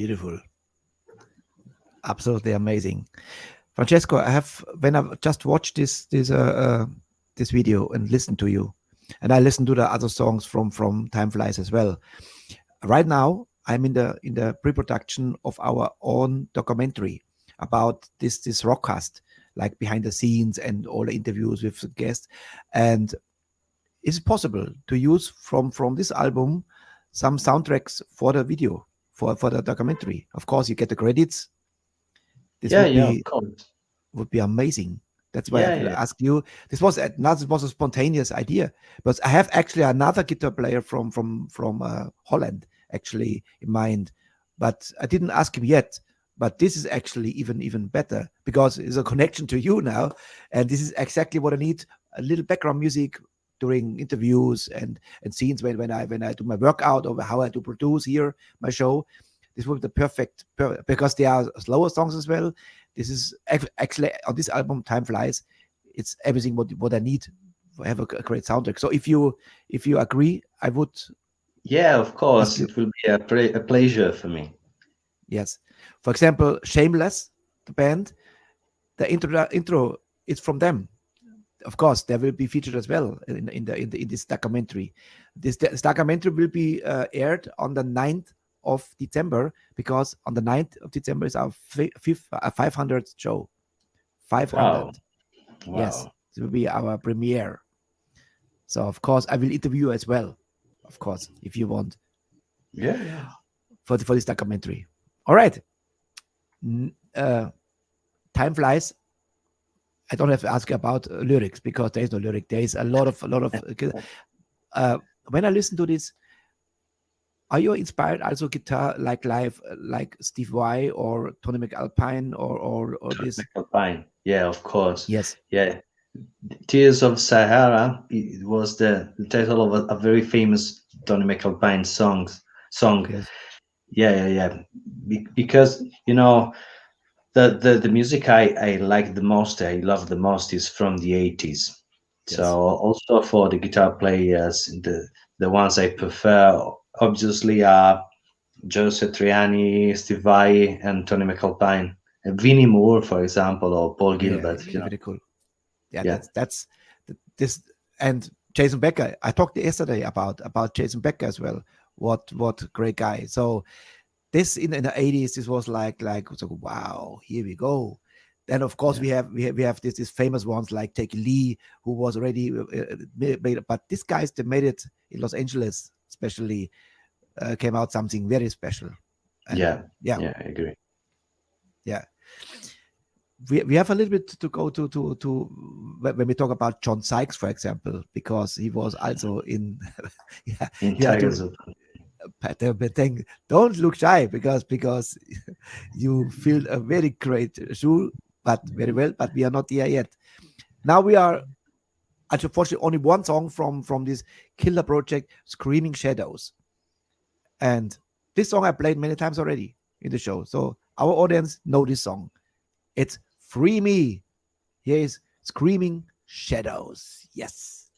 Beautiful. Absolutely amazing. Francesco, when I just watched this video and listened to you, and I listened to the other songs from Time Flies as well. Right now, I'm in the pre-production of our own documentary about this rockcast, like behind the scenes and all the interviews with the guests. And is it possible to use from this album some soundtracks for the video, for the documentary? Of course, you get the credits. This of course. would be amazing. That's why I Yeah. asked you. This was a spontaneous idea, but I have actually another guitar player from Holland actually in mind, but I didn't ask him yet. But this is actually even better because it's a connection to you now, and this is exactly what I need: a little background music during interviews and scenes when I do my workout or how I do produce here my show. This would be the perfect because they are slower songs as well. This is actually on this album, Time Flies. It's everything what I need to have a great soundtrack. So if you agree, I would. Yeah, of course, it will be a pleasure for me. Yes, for example, Shameless, the band, the intro is from them. Of course, they will be featured as well in this documentary. This documentary will be aired on the 9th of December because on the 9th of December is our 500th show. 500. Wow. Yes, it will be our premiere. So of course I will interview you as well. Of course, if you want. Yeah. For this documentary. All right. Time Flies. I don't have to ask about lyrics because there is no lyric. There is a lot of. When I listen to this, are you inspired also guitar like live like Steve Vai or Tony McAlpine or this? McAlpine. Yeah, of course. Yes. Yeah. Tears of Sahara. It was the title of a very famous Tony McAlpine song. Yes. Yeah. Because the music I like the most, I love the most is from the 80s. Yes. So also for the guitar players, the ones I prefer obviously are Joe Satriani, Steve Vai, and Tony McAlpine, and Vinnie Moore, for example, or Paul Gilbert. Very cool. Yeah. That's this. And Jason Becker, I talked yesterday about Jason Becker as well. What great guy. So this in the 80s, this was like wow, here we go. Then of course we have this famous ones like Take Lee, who was already made, but these guys they made it in Los Angeles, especially came out something very special. And, yeah, I agree. Yeah. We have a little bit to go to when we talk about John Sykes, for example, because he was also in Tigers. Don't look shy because you feel a very great shoe, but very well, but we are not there yet. Now we are unfortunately only one song from this killer project, Screaming Shadows. And this song I played many times already in the show. So our audience know this song. It's Free Me. Here is Screaming Shadows. Yes.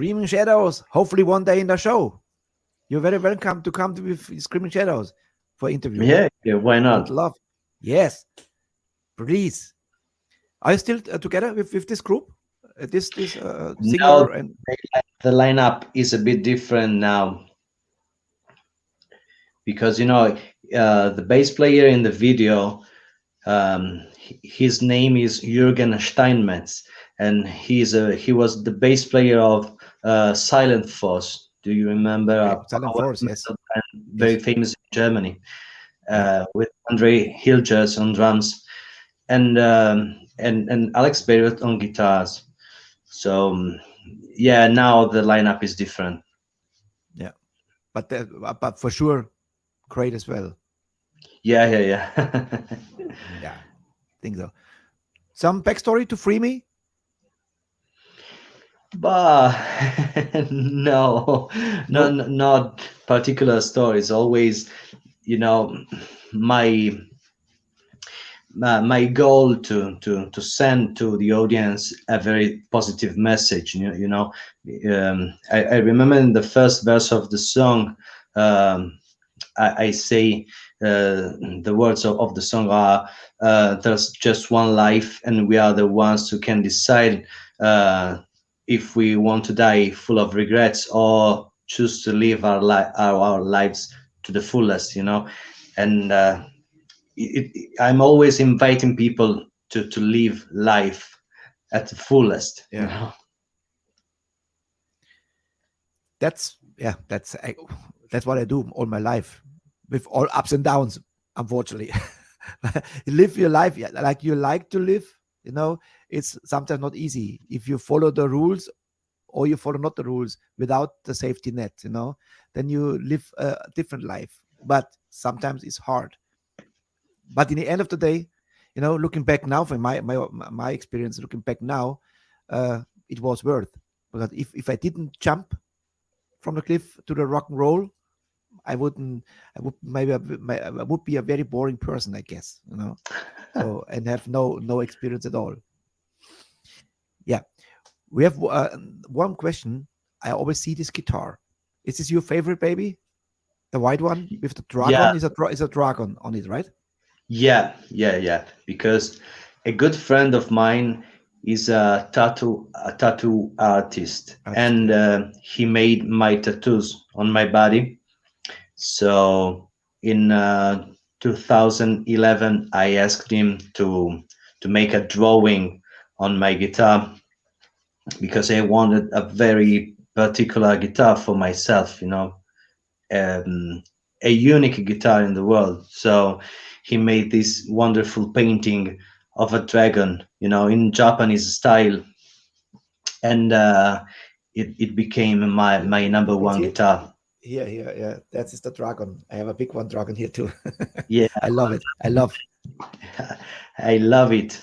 Screaming Shadows. Hopefully one day in the show. You're very welcome to come to with Screaming Shadows for interview. Yeah, why I'd not? love. Yes, please. Are you still together with this group? This singer No, and the lineup is a bit different now because the bass player in the video, his name is Jürgen Steinmetz, and he was the bass player of Silent Force. Do you remember? Silent Force, yes. Very famous in Germany, with Andre Hilgers on drums, and Alex Barrett on guitars. So now the lineup is different. Yeah, but for sure, great as well. Yeah. Yeah, I think so. Some backstory to Free Me? But no, not particular stories. Always, my goal to send to the audience a very positive message. I remember in the first verse of the song, I say the words of the song are, there's just one life and we are the ones who can decide if we want to die full of regrets or choose to live our lives to the fullest, and I'm always inviting people to live life at the fullest. That's what I do all my life, with all ups and downs, unfortunately. Live your life like you like to live. It's sometimes not easy if you follow the rules or you follow not the rules without the safety net. Then you live a different life, but sometimes it's hard. But in the end of the day, looking back now, from my experience, looking back now, it was worth. Because if I didn't jump from the cliff to the rock and roll, I would be a very boring person, I guess. So and have no experience at all. Yeah, we have one question. I always see this guitar. Is this your favorite, baby? The white one with the dragon? Yeah. Is a dragon on it, right? Yeah. Because a good friend of mine is a tattoo artist, and he made my tattoos on my body. So in 2011, I asked him to make a drawing on my guitar because I wanted a very particular guitar for myself, a unique guitar in the world. So he made this wonderful painting of a dragon, in Japanese style, and it became my number one guitar. Yeah. That is the dragon. I have a big one dragon here too. Yeah, I love it. I love it.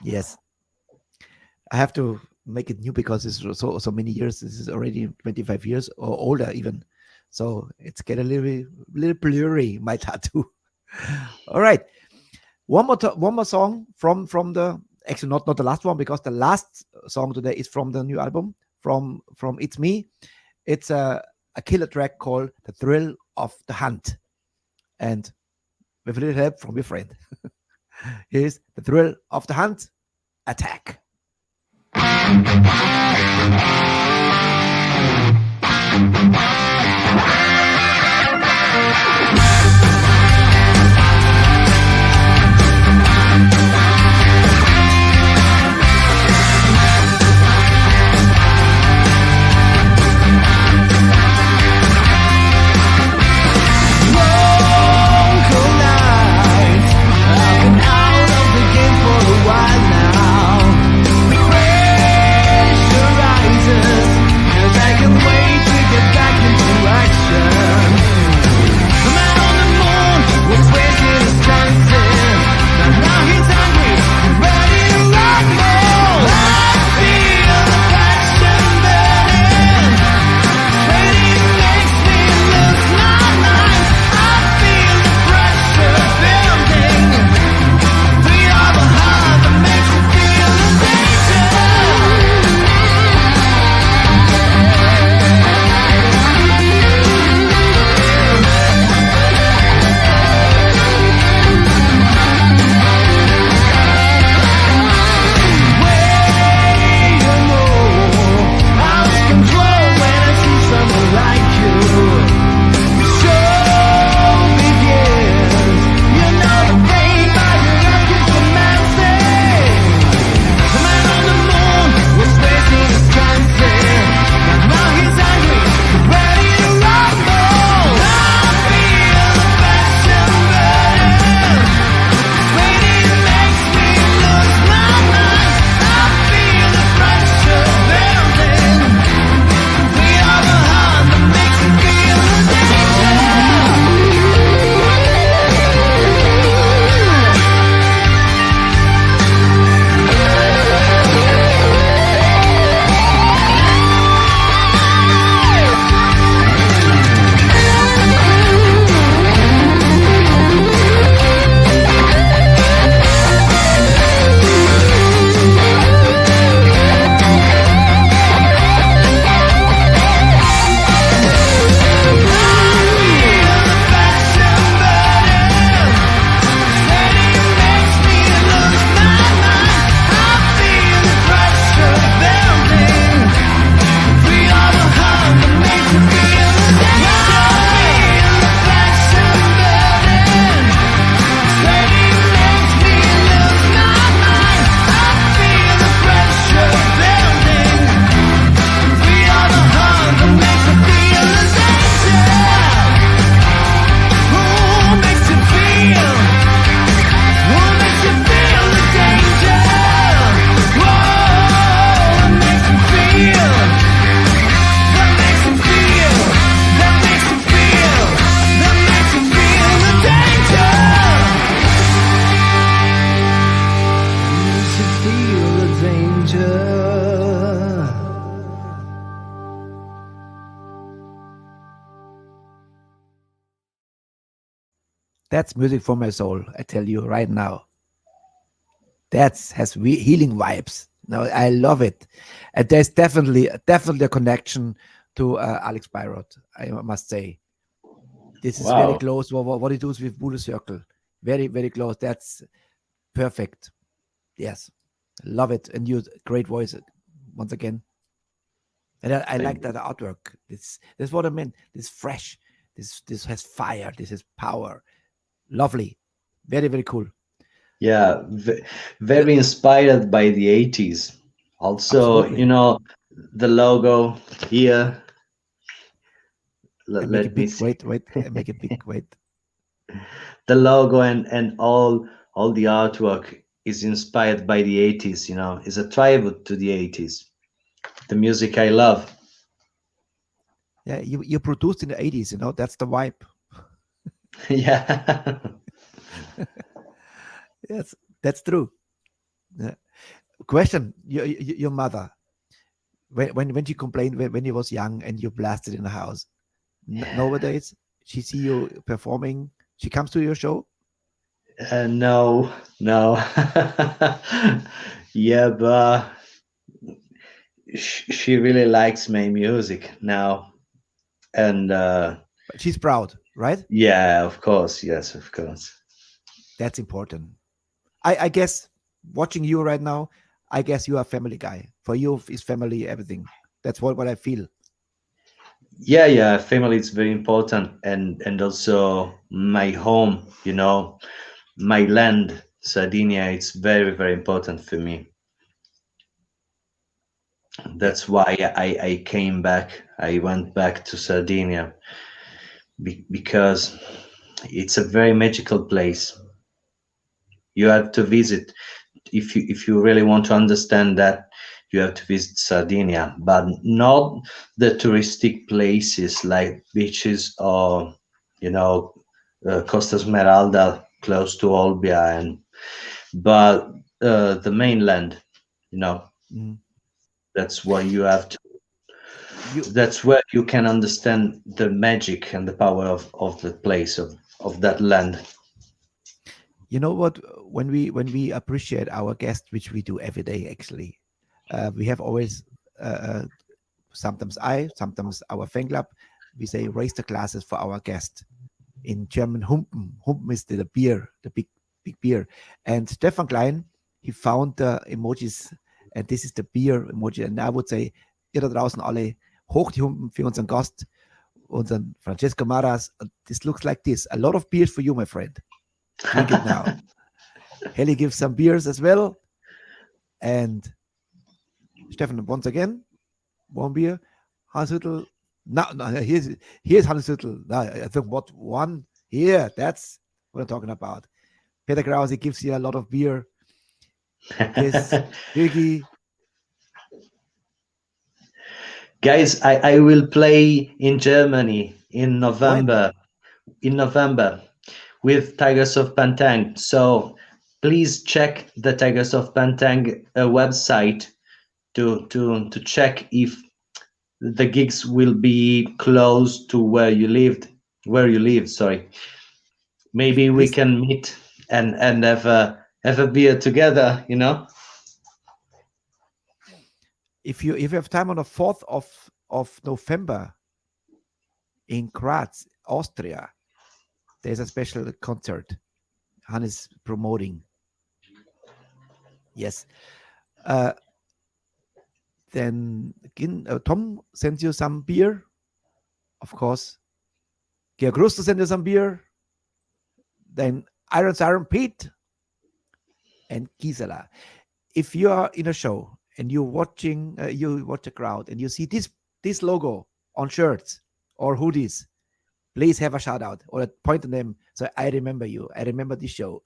Yes. I have to make it new because it's so many years. This is already 25 years or older even. So it's getting a little blurry, my tattoo. All right. One more song from the, actually not the last one, because the last song today is from the new album from It's Me. It's a killer track called The Thrill of the Hunt. And with a little help from your friend. Here's The Thrill of the Hunt. Attack. Horizon That's music for my soul. I tell you right now. That has healing vibes. No, I love it. And there's definitely a connection to Alex Byrod, I must say. This is very Wow. close. What he does with Buddha Circle. Very, very close. That's perfect. Yes. Love it. And you, great voice once again. And I like that artwork. That's what I meant. This fresh. This has fire. This has power. Lovely. Very, very cool. Yeah, very inspired by the 80s. Also, Absolutely. you know, the logo here. Make Let it me big. see. Wait. Make it big. Wait. The logo and all the artwork is inspired by the 80s, you know, is a tribute to the 80s. The music I love. Yeah, you produced in the 80s, you know, that's the vibe. Yeah. Yes, that's true. Yeah. Question: your mother, when she complained when you was young and you blasted in the house, nowadays she see you performing, she comes to your show. No. Yeah, but she really likes my music now. And But she's proud, right? yeah, of course. Yes, of course. That's important. I guess watching you right now, I guess you are a family guy. For you, is family everything. That's what I feel. Yeah, family is very important, and also my home, you know, my land, Sardinia, it's very, very important for me. Yeah. That's why I came back. I went back to Sardinia because it's a very magical place. You have to visit if you really want to understand that. You have to visit Sardinia, but not the touristic places like beaches or, you know, Costa Smeralda close to Olbia, but the mainland. You know, Mhm. that's why you have to. You That's where you can understand the magic and the power of the place of that land. you know what, when we appreciate our guests, which we do every day actually, we have always sometimes sometimes our fan club, we say raise the glasses for our guest. In German, humpen is the beer, the big beer. And Stefan Klein, he found the emojis, and this is the beer emoji. And I would say, ihr da draußen alle, hoch die Humpen für unseren Gast, unseren Francesco Marras. This looks like this. A lot of beers for you, my friend. Drink it now. Heli gives some beers as well. And Stefan, once again, one beer. Hans Hüttel. No, here's Hans Hüttel. No, I think what one here. That's what I'm talking about. Peter Krause gives you a lot of beer. This Biggie. Guys, I will play in Germany in When? November with Tigers of Pantang. So please check the Tigers of Pantang website to check if the gigs will be close to where you live. Sorry, maybe we Listen, can meet and have a beer together. You know. if you have time on the 4th of November in Graz, Austria, there's a special concert. Han is promoting. Yes. Then Tom sends you some beer, of course. Georg Ruster sends you some beer. Then Iron Siren Pete and Gisela. If you are in a show and you're watching, you watch a crowd and you see this logo on shirts or hoodies, please have a shout out or a point on them. So I remember you. I remember this show.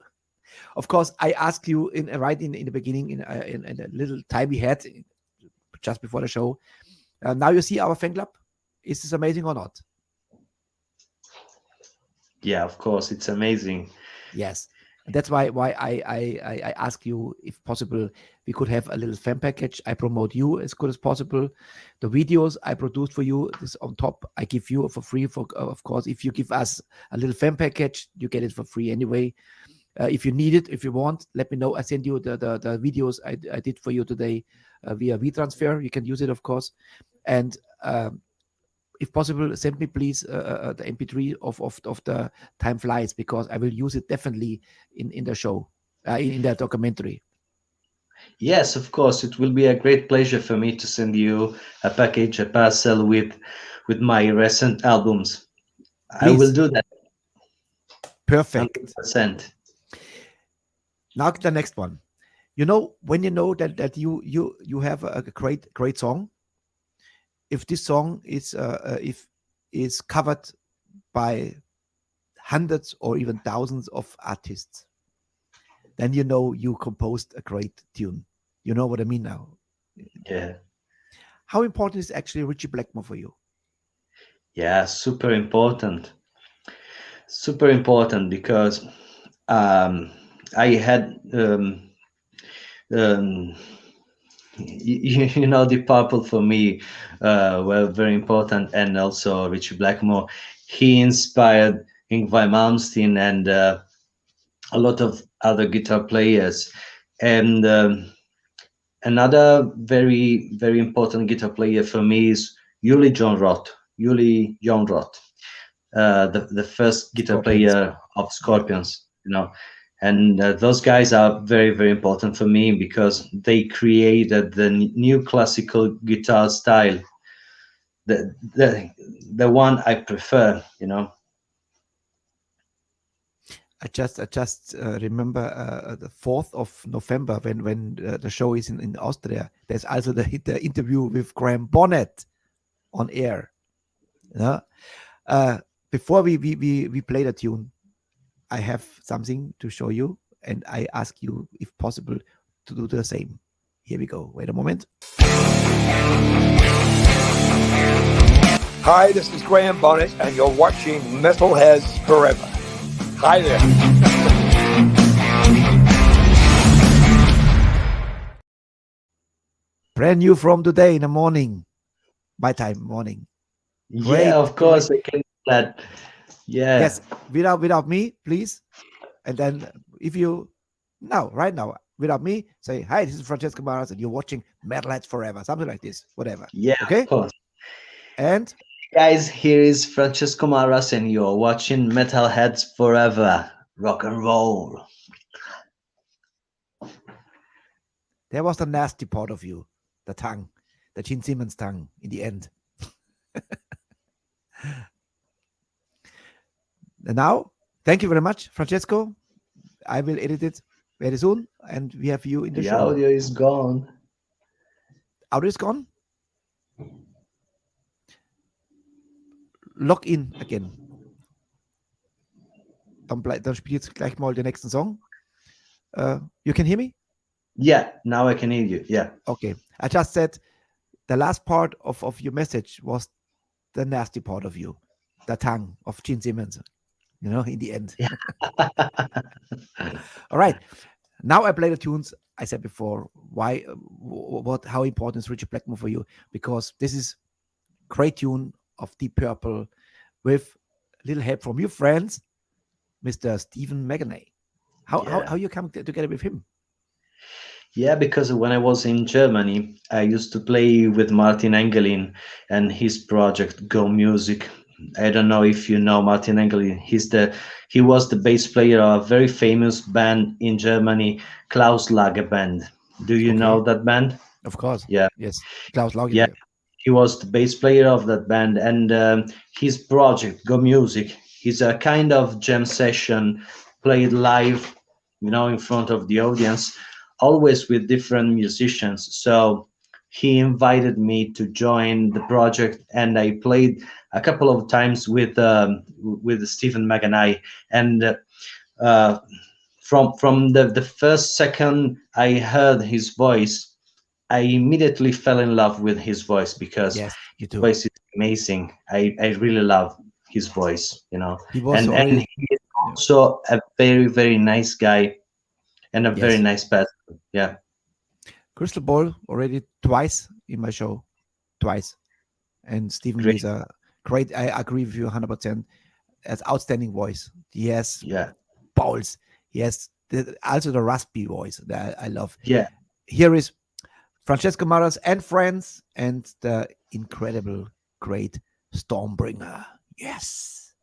Of course, I asked you in the beginning in a little time we had just before the show. Now you see our fan club. Is this amazing or not? Yeah, of course, it's amazing. Yes. And that's why I ask you, if possible, we could have a little fan package. I promote you as good as possible. The videos I produced for you, this on top, I give you for free. For of course, if you give us a little fan package, you get it for free anyway. If you need it, if you want, let me know. I send you the videos I did for you today via WeTransfer. You can use it, of course. And if possible, send me please the MP3 of the Time Flies, because I will use it definitely in the show, in the documentary. Yes, of course. It will be a great pleasure for me to send you a package, a parcel with my recent albums. I will Please. do that. Perfect. 100%. Now the next one. You know, when you know that you have a great song, if this song is covered by hundreds or even thousands of artists, then you know you composed a great tune. You know what I mean now? Yeah. How important is actually Ritchie Blackmore for you? Yeah, super important. Super important because I had you know, the Purple for me were very important, and also Ritchie Blackmore. He inspired Yngwie Malmsteen and a lot of other guitar players. And another very, very important guitar player for me is Uli John Roth. The first guitar Scorpions. player of Scorpions, you know. And those guys are very, very important for me because they created the new classical guitar style, the one I prefer, you know. I just remember the 4th of November when the show is in Austria. There's also the interview with Graham Bonnet on air. Yeah. Before we play the tune, I have something to show you, and I ask you, if possible, to do the same. Here we go. Wait a moment. Hi, this is Graham Bonnet, and you're watching Metalheads Forever. Hi there. Brand new from today in the morning, my time morning. Great. Yeah, of course I can do that. Yeah. Yes, without me, please. And then if you right now, without me, say, hi, this is Francesco Marras, and you're watching Metalheads Forever, something like this, whatever. Yeah, Okay. of course. And Guys, here is Francesco Marras, and you're watching Metalheads Forever. Rock and roll. there was the nasty part of you, the tongue, the Gene Simmons tongue in the end. And now, thank you very much, Francesco. I will edit it very soon, and we have you in the The show. audio is gone. Audio is gone. Log in again. Dann spiel jetzt gleich mal den nächsten Song. You can hear me? Yeah, now I can hear you. Yeah. Okay. I just said the last part of your message was the nasty part of you, the tongue of Gene Simmons, you know, in the end. Yeah. All right. Now I play the tunes I said before. Why, how important is Ritchie Blackmore for you? Because this is great tune of Deep Purple with a little help from your friends, Mr. Stephen Meganay. How you come together with him? Yeah, because when I was in Germany, I used to play with Martin Engelin and his project Go Music. I don't know if you know Martin Engelin. He was the bass player of a very famous band in Germany, Klaus Lager Band. Do you know that band? Of course. Yeah. Yes. Klaus Lager. Yeah. He was the bass player of that band, and his project Go Music is a kind of jam session played live, you know, in front of the audience, always with different musicians. So he invited me to join the project, and I played a couple of times with Stephen Meganay. And from the first second I heard his voice, I immediately fell in love with his voice, because yes, you his do. voice is amazing. I really love his voice, you know. He was And he is also a very, very nice guy and a Yes. very nice person. Yeah. Crystal Ball already twice in my show, twice. And Stephen Great. is a great, I agree with you 100%. Has outstanding voice. He has Yeah. balls. He has also the raspy voice that I love. Yeah. Here is Francesco Marras and friends and the incredible, great Stormbringer. Yes.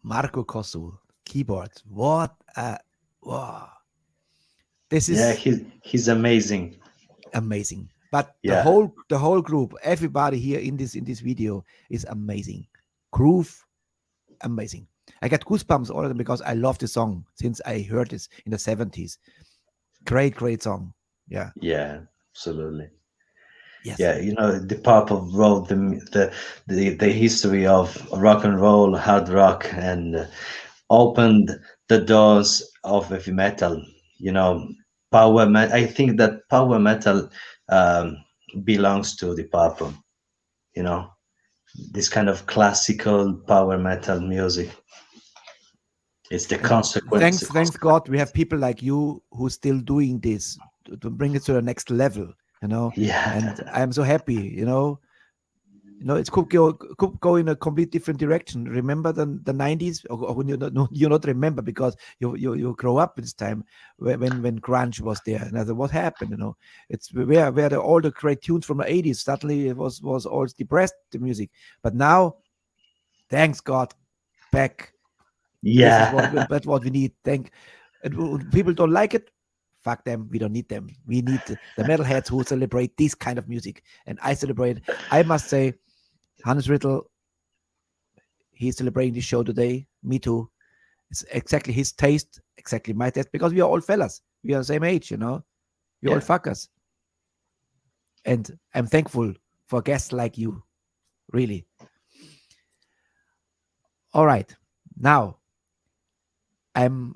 Marco Kosu, keyboard. What a wow, this Yeah, is he's amazing. amazing. But Yeah. the whole group, everybody here in this video is amazing. Groove, amazing. I get goosebumps all of them because I love the song since I heard this in the 70s. Great song. Yeah. Yeah, absolutely. Yes. Yeah, you know, the Purple wrote the history of rock and roll, hard rock, and opened the doors of heavy metal. You know, power metal. I think that power metal belongs to the Purple. You know, this kind of classical power metal music. It's the And consequence. thanks God, we have people like you who still doing this to bring it to the next level. You know, Yeah. and I'm so happy. It could go in a complete different direction. Remember the 90s, or when you not remember because you grow up this time when grunge was there. And I thought, what happened? You know, it's where all the great tunes from the 80s suddenly it was all depressed, the music. But now, thanks God, back. Yeah. That's what we need. People don't like it. Fuck them. We don't need them. We need the metalheads who celebrate this kind of music. And I must say, Hannes Riddle, he's celebrating this show today. Me too. It's exactly his taste, exactly my taste, because we are all fellas. We are the same age, you know. We're all fuckers. And I'm thankful for guests like you. Really. All right. Now, I'm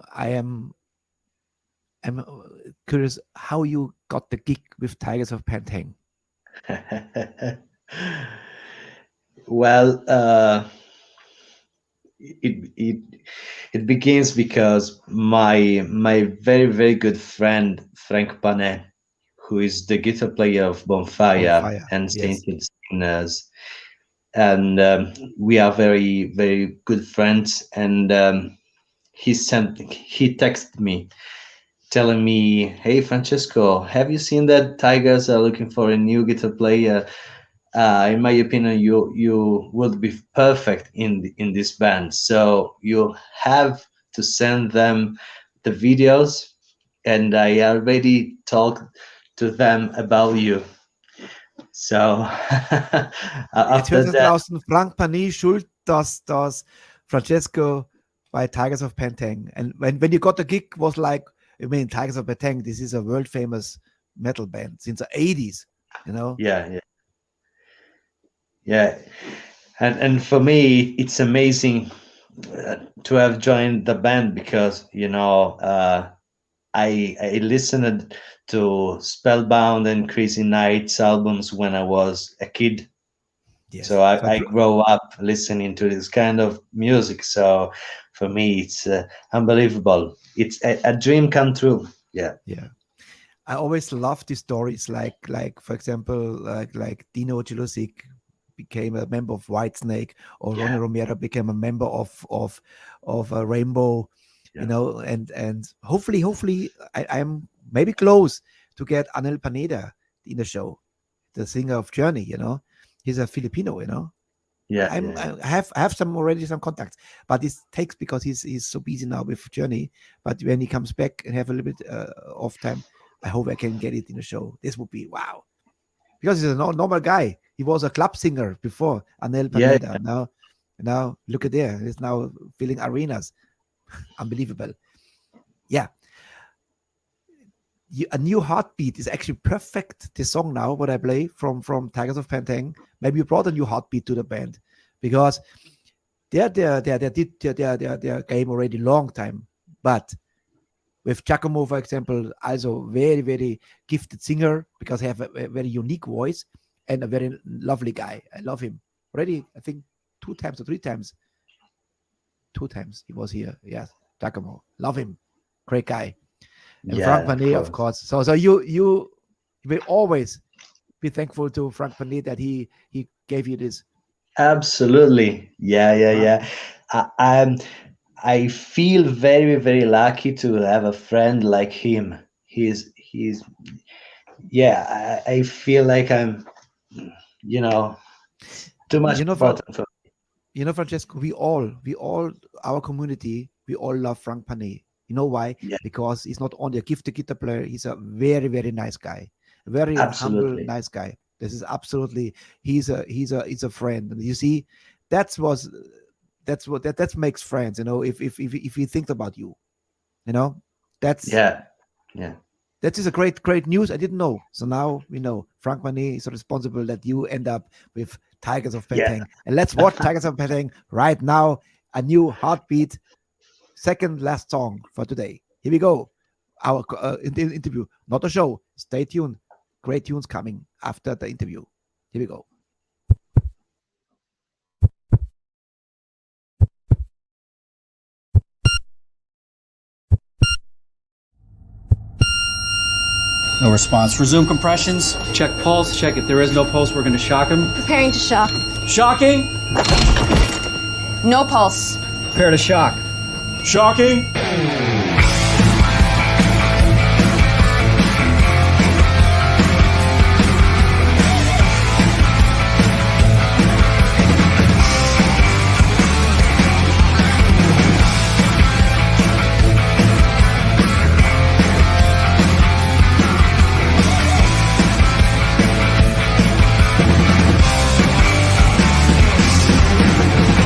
curious how you got the gig with Tigers of Pantang. Well, it begins because my very good friend Frank Panet, who is the guitar player of Bonfire and yes. Sainted Sinners, and we are very good friends. And he texted me telling me, "Hey Francesco, have you seen that Tigers are looking for a new guitar player? In my opinion, you would be perfect in this band. So you have to send them the videos, and I already talked to them about you." So Jetzt after hört es that, draußen. Frank Pani schuld, dass Francesco by Tigers of Pantang. And when you got the gig, was like, I mean, Tigers of Pantang, this is a world famous metal band since the 80s, you know? yeah. And for me, it's amazing to have joined the band because I listened to Spellbound and Crazy Nights albums when I was a kid. Yes. So I grew up listening to this kind of music. So for me, it's unbelievable. It's a dream come true. Yeah. I always love these stories, like for example, like Dino Jelusic became a member of Whitesnake, or Ronnie Romero became a member of Rainbow, you know, and hopefully I'm maybe close to get Anel Pineda in the show, the singer of Journey, you know. He's a Filipino, you know. I have some contacts, but it takes because he's so busy now with Journey. But when he comes back and have a little bit off time, I hope I can get it in the show. This would be wow, because he's a normal guy. He was a club singer before, Anel Pineda. Now look at there. He's now filling arenas. Unbelievable. Yeah. A New Heartbeat is actually perfect. The song now, what I play from Tigers of Pantang. Maybe you brought a new heartbeat to the band because they did their game already long time. But with Giacomo, for example, also very gifted singer because he have a very unique voice and a very lovely guy. I love him. Already, I think 2 times or 3 times. 2 times he was here. Yes, Giacomo. Love him. Great guy. And Frank Panet, of course. So you will always be thankful to Frank Panet that he gave you this. Absolutely. Yeah. I feel very lucky to have a friend like him. He's I feel like I'm too much important for you know, Francesco, we all our community, we all love Frank Panet. You know why? Yeah. Because he's not only a gifted guitar player, he's a very, very nice guy. A very humble, nice guy. This is absolutely, he's a friend. And you see, that makes friends, you know, if he thinks about you, you know, that's that is a great news. I didn't know. So now we know Frank Manet is responsible that you end up with Tigers of Penang. And let's watch Tigers of Penang right now. A new heartbeat, second last song for today. Here we go. Our interview, not a show. Stay tuned. Great tunes coming after the interview. Here we go. No response. Resume compressions. Check pulse. Check. If there is no pulse, we're going to shock him. Preparing to shock. Shocking. No pulse. Prepare to shock. Shocking.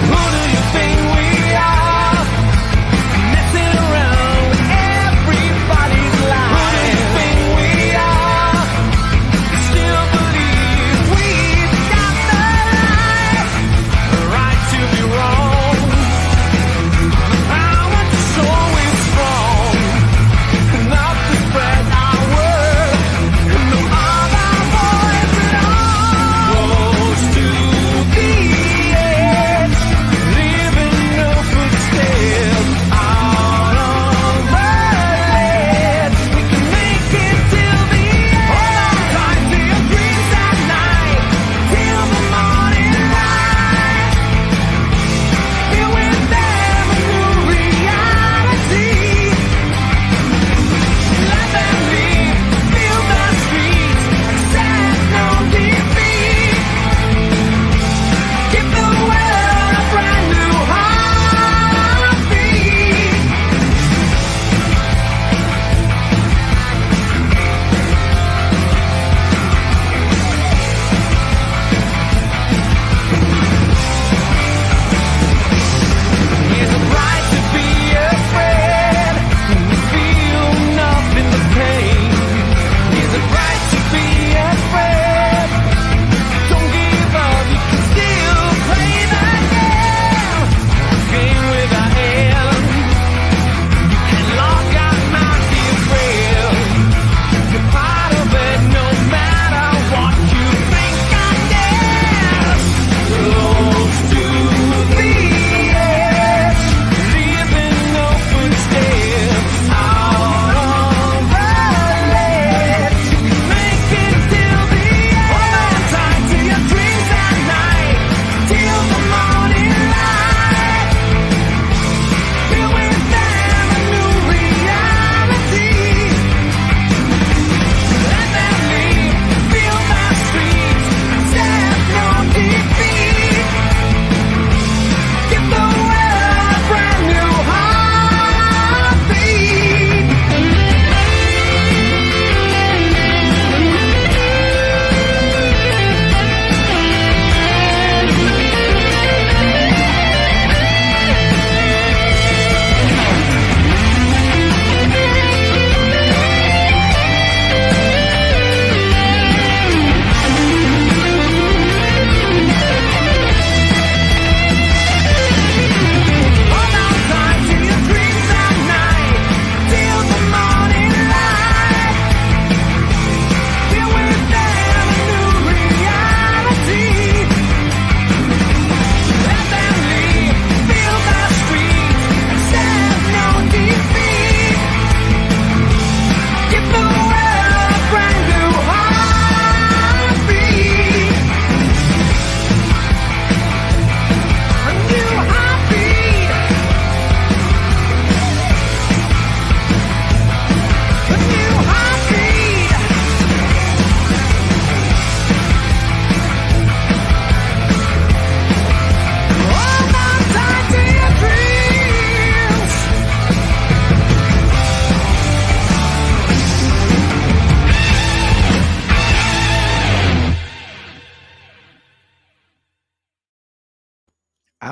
Who do you think we are? Messing around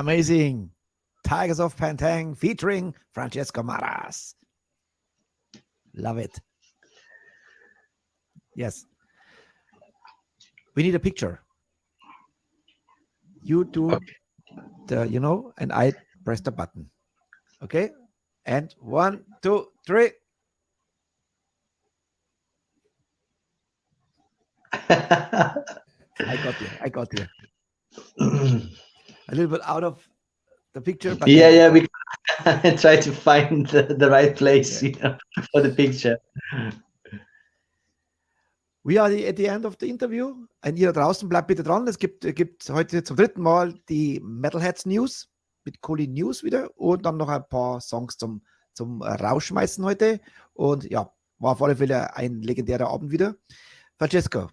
Amazing. Tigers of Pantang featuring Francesco Marras. Love it. Yes. We need a picture. You do and I press the button. Okay? And 1, 2, 3. I got you. A little bit out of the picture, but we try to find the right place for the picture. We are at the end of the interview. Und ihr da draußen, bleibt bitte dran. Es gibt heute zum 3. Mal die Metalheads News mit coolen News wieder und dann noch ein paar Songs zum Rausschmeißen heute. Und ja, war auf alle Fälle ein legendärer Abend wieder. Francesco,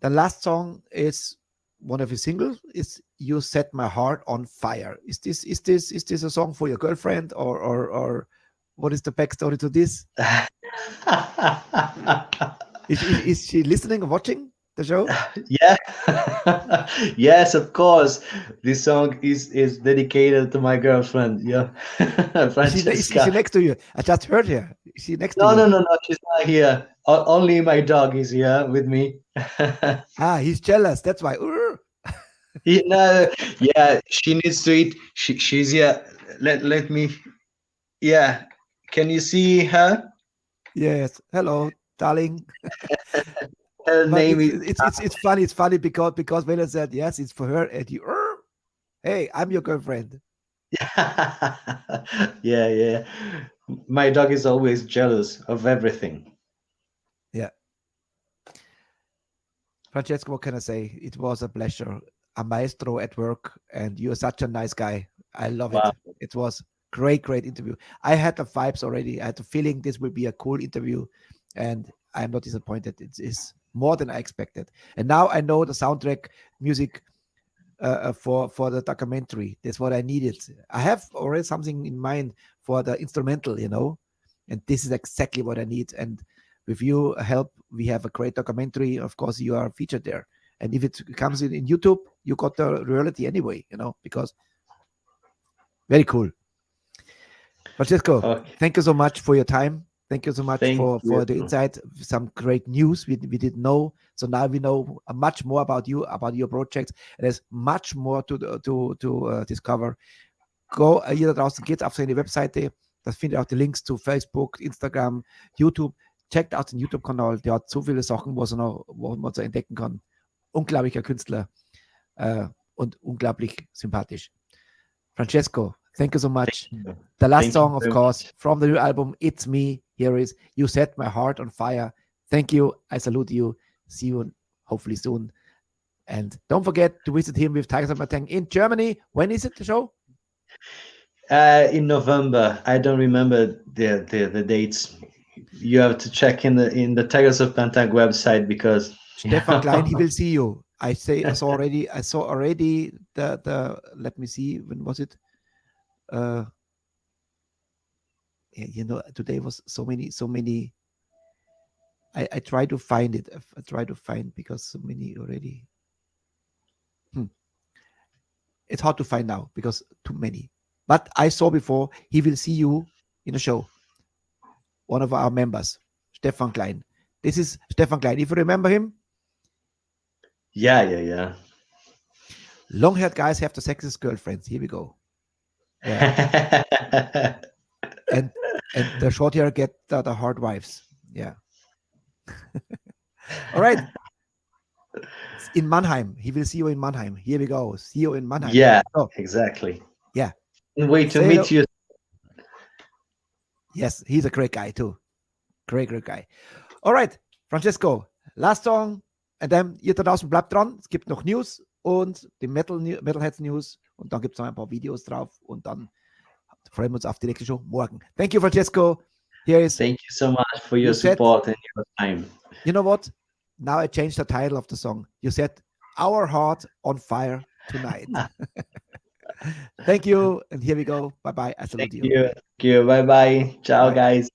the last song is one of your singles. Is "You Set My Heart on Fire." Is this a song for your girlfriend or what is the backstory to this? Is she listening or watching the show? Yeah. Yes, of course. This song is dedicated to my girlfriend. Yeah. Is she next to you? I just heard her. Is she next to you? No. She's not here. Only my dog is here with me. He's jealous. That's why. Yeah, she needs to eat. She's here. Let me. Yeah. Can you see her? Yes. Hello, darling. Her name is. It's funny. It's funny because when I said yes, it's for her, and you. Hey, I'm your girlfriend. Yeah. My dog is always jealous of everything. Yeah. Francesco, what can I say? It was a pleasure. A maestro at work, and you're such a nice guy. I love it. It was great interview. I had the vibes already. I had the feeling this will be a cool interview, and I'm not disappointed. It is more than I expected. And now I know the soundtrack music for the documentary. That's what I needed. I have already something in mind for the instrumental, and this is exactly what I need. And with your help, we have a great documentary. Of course, you are featured there. And if it comes in YouTube, you got the reality anyway, because very cool. Francesco, Thank you so much for your time. Thank you so much for the insight. Some great news we didn't know. So now we know much more about you, about your projects. There's much more to discover. Ihr da draußen geht auf seine Webseite. Das findet auch die Links zu Facebook, Instagram, YouTube. Checkt out den YouTube-Kanal. Der hat so viele Sachen, wo man so entdecken kann. Unglaublicher Künstler und unglaublich sympathisch. Francesco, thank you so much. The last song, of course, from the new album, It's Me. Here is You Set My Heart on Fire. Thank you. I salute you. See you hopefully soon. And don't forget to visit him with Tigers of Pantang in Germany. When is it, the show? In November. I don't remember the dates. You have to check in the Tigers of Pantang website because Stefan Klein, he will see you. I saw already the let me see, when was it? Today was so many. I try to find it. I try to find because so many already. It's hard to find now because too many. But I saw before, he will see you in a show. One of our members, Stefan Klein. This is Stefan Klein. If you remember him. Yeah. Long-haired guys have the sexiest girlfriends. Here we go. Yeah. and the short hair get the hard wives. Yeah. All right. In Mannheim. He will see you in Mannheim. Here we go. See you in Mannheim. Yeah, exactly. Yeah. And wait to meet you. Yes, he's a great guy too. Great guy. All right, Francesco, last song. And then ihr da draußen bleibt dran. Es gibt noch News und die Metalheads News. Und dann gibt es noch ein paar Videos drauf. Und dann freuen wir uns auf die nächste Show morgen. Thank you, Francesco. Here is. Thank you so much for your support and your time. You know what? Now I changed the title of the song. You set our heart on fire tonight. Thank you. And here we go. Bye-bye. I salute you. Thank you. Bye-bye. Ciao, guys.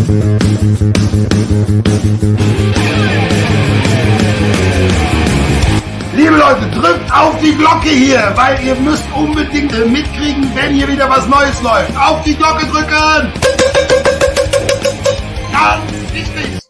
Liebe Leute, drückt auf die Glocke hier, weil ihr müsst unbedingt mitkriegen, wenn hier wieder was Neues läuft. Auf die Glocke drücken! Ganz wichtig!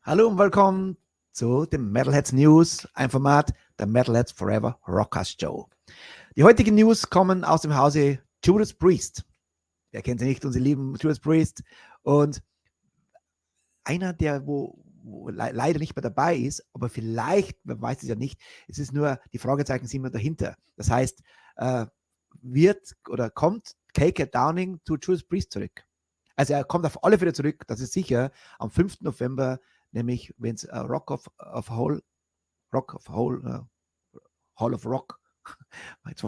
Hallo und willkommen zu den Metalheads News, ein Format der Metalheads Forever Rockcast Show. Die heutigen News kommen aus dem Hause Judas Priest. Wer kennt sie nicht, unsere lieben Judas Priest. Und einer, der wo leider nicht mehr dabei ist, aber vielleicht, man weiß es ja nicht, es ist nur, die Fragezeichen sind immer dahinter. Das heißt, kommt KK Downing zu Judas Priest zurück? Also er kommt auf alle Fälle zurück, das ist sicher, am 5. November, nämlich wenn es Hall of Rock, habe ich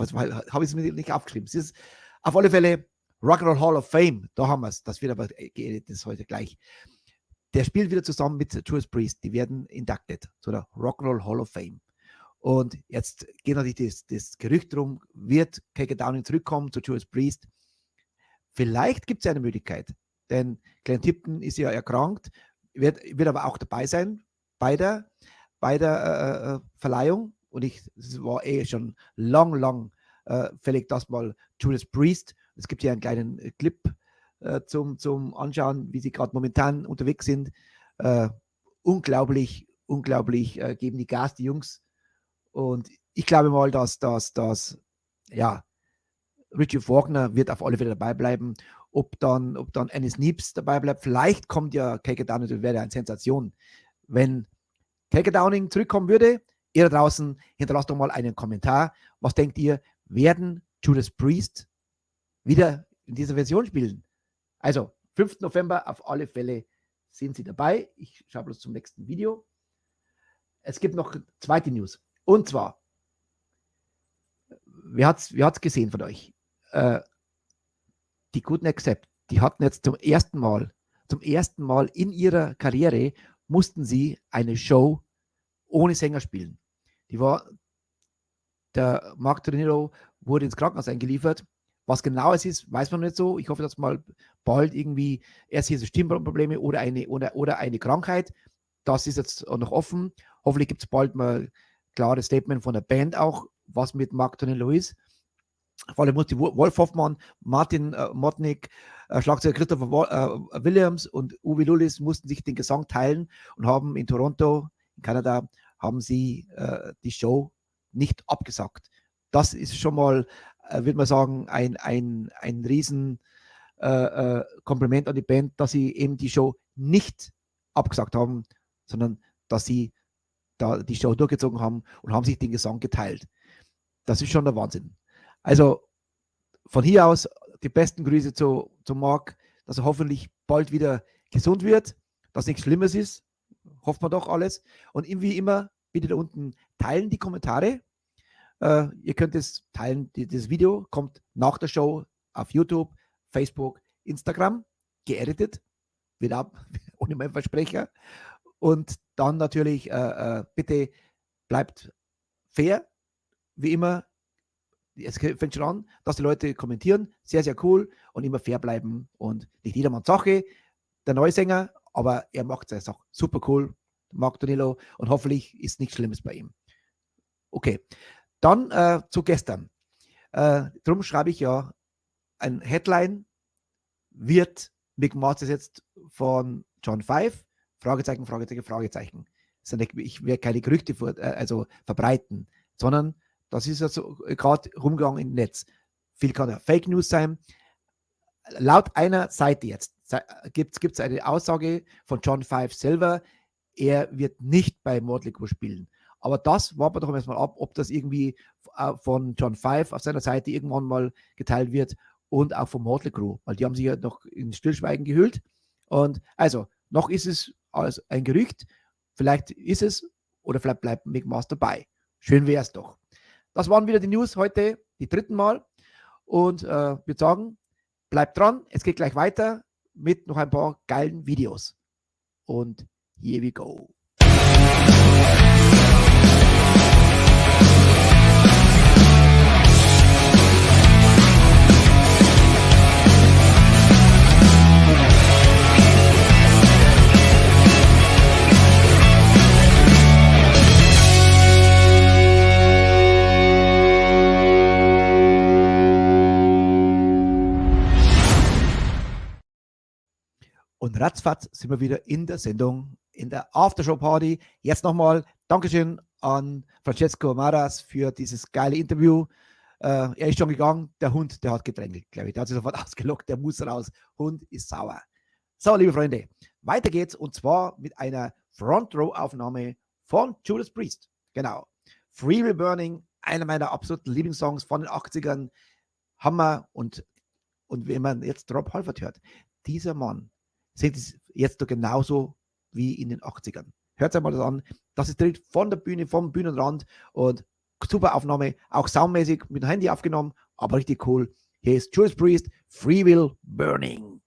es mir nicht aufgeschrieben. Es ist auf alle Fälle Rock'n'Roll Hall of Fame, da haben wir es, das wird aber geeditet, das heute gleich. Der spielt wieder zusammen mit Judas Priest, die werden inducted zu der Rock'n'Roll Hall of Fame. Und jetzt geht natürlich das Gerücht rum, wird KK Downing zurückkommen zu Judas Priest. Vielleicht gibt es eine Möglichkeit, denn Glenn Tipton ist ja erkrankt, wird aber auch dabei sein bei der Verleihung. Und es war schon lang fällig, dass mal Judas Priest, es gibt hier einen kleinen Clip zum Anschauen, wie sie gerade momentan unterwegs sind. Unglaublich geben die Gas, die Jungs. Und ich glaube mal, dass Richie Faulkner wird auf alle Fälle dabei bleiben. Ob dann Ennis Neeps dabei bleibt, vielleicht kommt ja KK Downing, das wäre eine Sensation. Wenn KK Downing zurückkommen würde, ihr da draußen, hinterlasst doch mal einen Kommentar. Was denkt ihr, werden Judas Priest wieder in dieser Version spielen? Also, 5. November auf alle Fälle sind sie dabei. Ich schaue bloß zum nächsten Video. Es gibt noch zweite News. Und zwar, wer hat's gesehen von euch? Die Good Accept, die hatten jetzt zum ersten Mal in ihrer Karriere, mussten sie eine Show ohne Sänger spielen. Der Mark Tornillo wurde ins Krankenhaus eingeliefert. Was genau es ist, weiß man nicht so. Ich hoffe, dass mal bald irgendwie erst hier so Stimmprobleme oder eine Krankheit. Das ist jetzt noch offen. Hoffentlich gibt es bald mal ein klares Statement von der Band auch, was mit Mark Tornillo ist. Vor allem musste Wolf Hoffmann, Martin Motnik, Schlagzeuger Christopher Williams und Uwe Lullis mussten sich den Gesang teilen und haben in Toronto, in Kanada, haben sie die Show nicht abgesagt. Das ist schon mal, würde man sagen, ein riesen Kompliment an die Band, dass sie eben die Show nicht abgesagt haben, sondern dass sie da die Show durchgezogen haben und haben sich den Gesang geteilt. Das ist schon der Wahnsinn. Also von hier aus die besten Grüße zu Marc, dass er hoffentlich bald wieder gesund wird, dass nichts Schlimmes ist, hofft man doch alles. Und wie immer, bitte da unten teilen die Kommentare. Ihr könnt es teilen, das Video kommt nach der Show auf YouTube, Facebook, Instagram, geeditet, wird ab, ohne meinen Versprecher. Und dann natürlich, bitte bleibt fair, wie immer, es fängt schon an, dass die Leute kommentieren, sehr, sehr cool und immer fair bleiben und nicht jedermanns Sache. Der neue Sänger, aber er macht seine Sache super cool, Marc Donillo, und hoffentlich ist nichts Schlimmes bei ihm. Okay, dann zu gestern. Darum schreibe ich ja ein Headline, wird mixed jetzt von John 5, Fragezeichen, Fragezeichen, Fragezeichen. Ich werde keine Gerüchte verbreiten, sondern das ist ja so gerade rumgegangen im Netz. Viel kann ja Fake News sein. Laut einer Seite jetzt gibt es eine Aussage von John 5 selber, er wird nicht bei Motley Crue spielen. Aber das warten wir doch erstmal ab, ob das irgendwie von John 5 auf seiner Seite irgendwann mal geteilt wird und auch von Motley Crue, weil die haben sich ja noch in Stillschweigen gehüllt. Und also, noch ist es als ein Gerücht, vielleicht ist es oder vielleicht bleibt Mick Mars dabei. Schön wäre es doch. Das waren wieder die News heute, die dritten Mal. Und wir sagen, bleibt dran, es geht gleich weiter mit noch ein paar geilen Videos. Und here we go. Und ratzfatz sind wir wieder in der Sendung, in der Aftershow-Party. Jetzt nochmal Dankeschön an Francesco Marras für dieses geile Interview. Er ist schon gegangen, der Hund, der hat gedrängelt, glaube ich. Der hat sich sofort ausgelockt, der muss raus. Hund ist sauer. So, liebe Freunde, weiter geht's und zwar mit einer Front-Row-Aufnahme von Judas Priest. Genau. Free Will Burning, einer meiner absoluten Lieblingssongs von den 80ern. Hammer und wenn man jetzt Rob Halford hört, dieser Mann singt es jetzt doch genauso wie in den 80ern. Hört euch mal das an. Das ist direkt von der Bühne, vom Bühnenrand und super Aufnahme, auch soundmäßig mit dem Handy aufgenommen, aber richtig cool. Hier ist Judas Priest, Free Will Burning.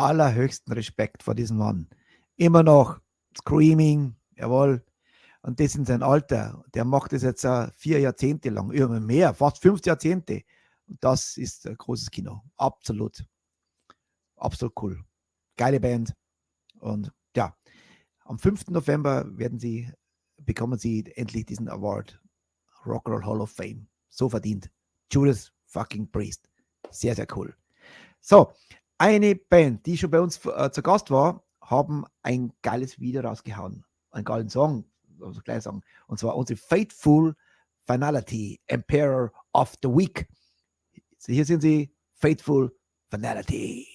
allerhöchsten Respekt vor diesem Mann. Immer noch Screaming, jawohl. Und das in sein Alter. Der macht das jetzt 4 Jahrzehnte lang, immer mehr, fast 5 Jahrzehnte. Und das ist ein großes Kino. Absolut. Absolut cool. Geile Band. Und ja, am 5. November bekommen sie endlich diesen Award. Rock'n'Roll Hall of Fame. So verdient. Judas fucking Priest. Sehr, sehr cool. So, eine Band, die schon bei uns zu Gast war, haben ein geiles Video rausgehauen. Einen geilen Song, also gleich sagen. Und zwar unsere Faithful Finality, Emperor of the Week. Hier sind sie, Faithful Finality.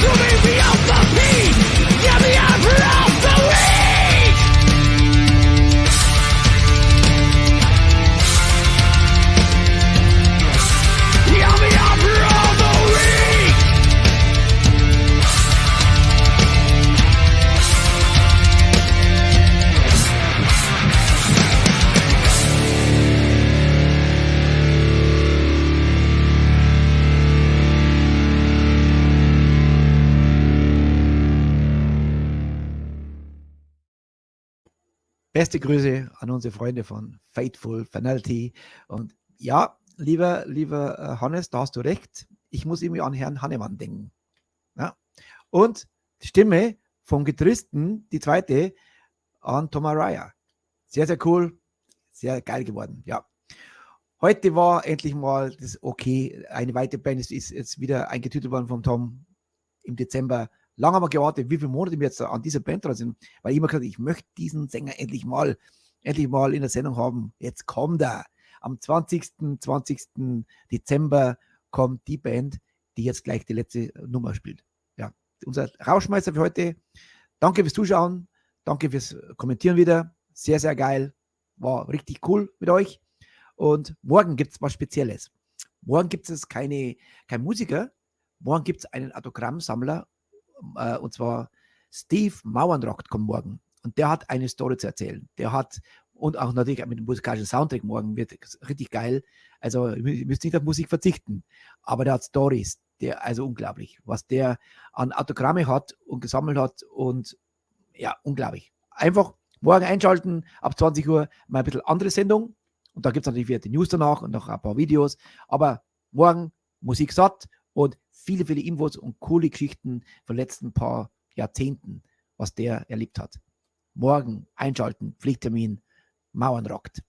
You're Beste Grüße an unsere Freunde von Fateful Finality. Und ja, lieber Hannes, da hast du recht. Ich muss irgendwie an Herrn Hannemann denken. Ja. Und die Stimme vom Gitarristen, die zweite, an Tom Araya. Sehr, sehr cool. Sehr geil geworden. Ja. Heute war endlich mal das okay. Eine weitere Band ist jetzt wieder eingetütet worden vom Tom im Dezember. Lange haben wir gewartet, wie viele Monate wir jetzt an dieser Band dran sind, weil ich immer gesagt habe, ich möchte diesen Sänger endlich mal in der Sendung haben. Jetzt kommt er. Am 20. Dezember kommt die Band, die jetzt gleich die letzte Nummer spielt. Ja, unser Rauschmeister für heute. Danke fürs Zuschauen. Danke fürs Kommentieren wieder. Sehr, sehr geil. War richtig cool mit euch. Und morgen gibt es was Spezielles. Morgen gibt es kein Musiker. Morgen gibt es einen Autogrammsammler. Und zwar Steve Mauernrock kommt morgen. Und der hat eine Story zu erzählen. Und auch natürlich mit dem musikalischen Soundtrack morgen wird richtig geil. Also ihr müsst nicht auf Musik verzichten. Aber der hat Stories. Also unglaublich, was der an Autogramme hat und gesammelt hat. Und ja, unglaublich. Einfach morgen einschalten, ab 20 Uhr mal ein bisschen andere Sendung. Und da gibt es natürlich wieder die News danach und noch ein paar Videos. Aber morgen Musik satt und viele, viele Infos und coole Geschichten von den letzten paar Jahrzehnten, was der erlebt hat. Morgen einschalten, Pflichttermin, Mauern rockt.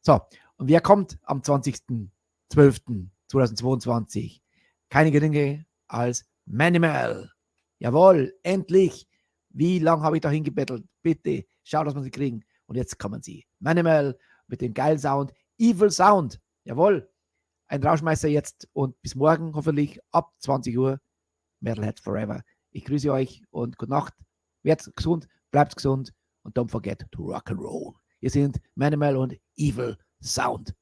So, und wer kommt am 20.12.2022? Keine geringe als Manimal. Jawohl, endlich. Wie lange habe ich da hingebettelt? Bitte, schau, dass wir sie kriegen. Und jetzt kommen sie. Manimal mit dem geilen Sound, Evil Sound. Jawohl. Ein Rauschmeister jetzt und bis morgen hoffentlich ab 20 Uhr. Metalheads Forever. Ich grüße euch und gute Nacht. Werdet gesund, bleibt gesund und don't forget to rock and roll. Ihr sind Manimal und Evil Sound.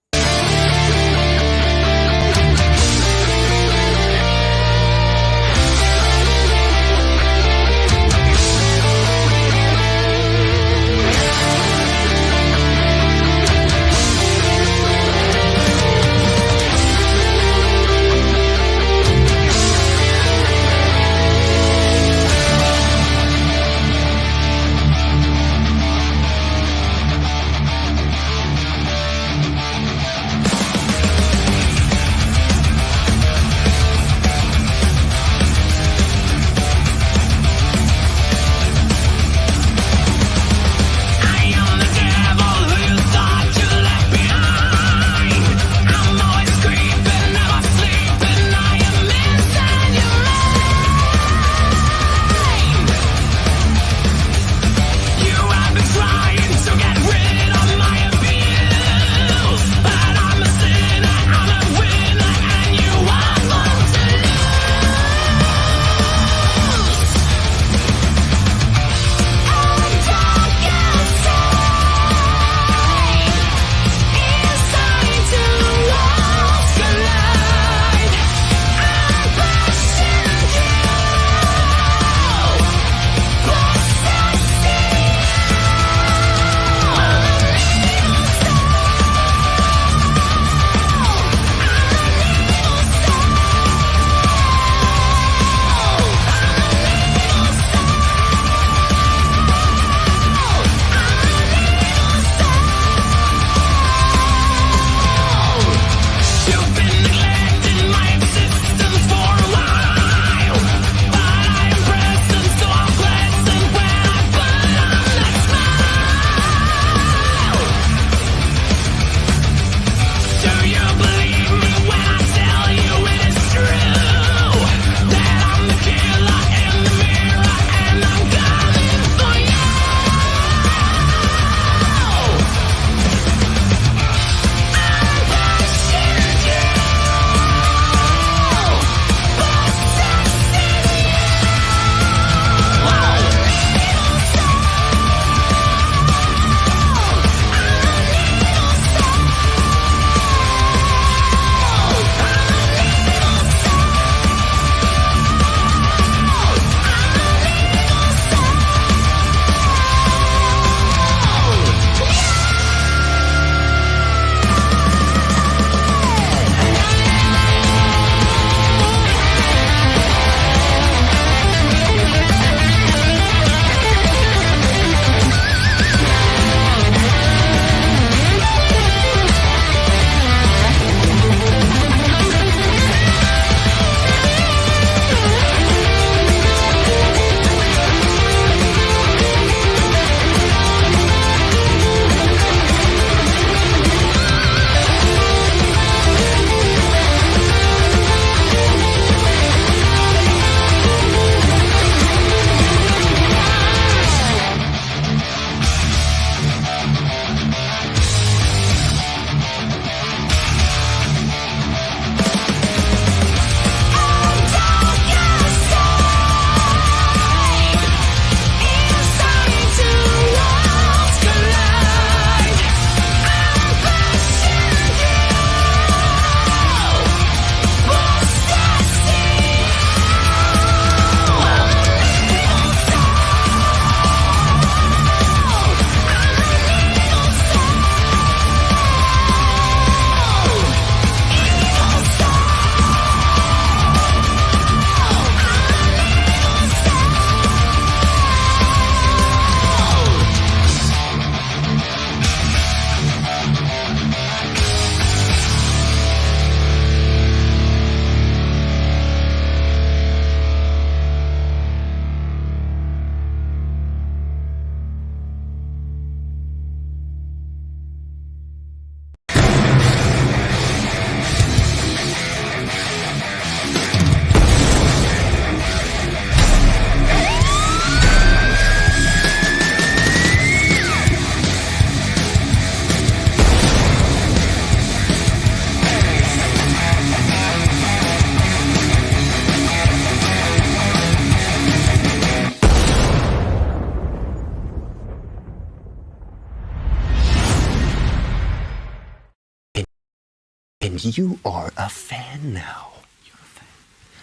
you are a fan now. You're a fan.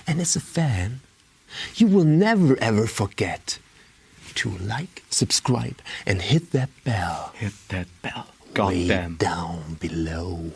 And as a fan, you will never ever forget to like, subscribe, and hit that bell. Hit that bell. Way Goddamn. down below.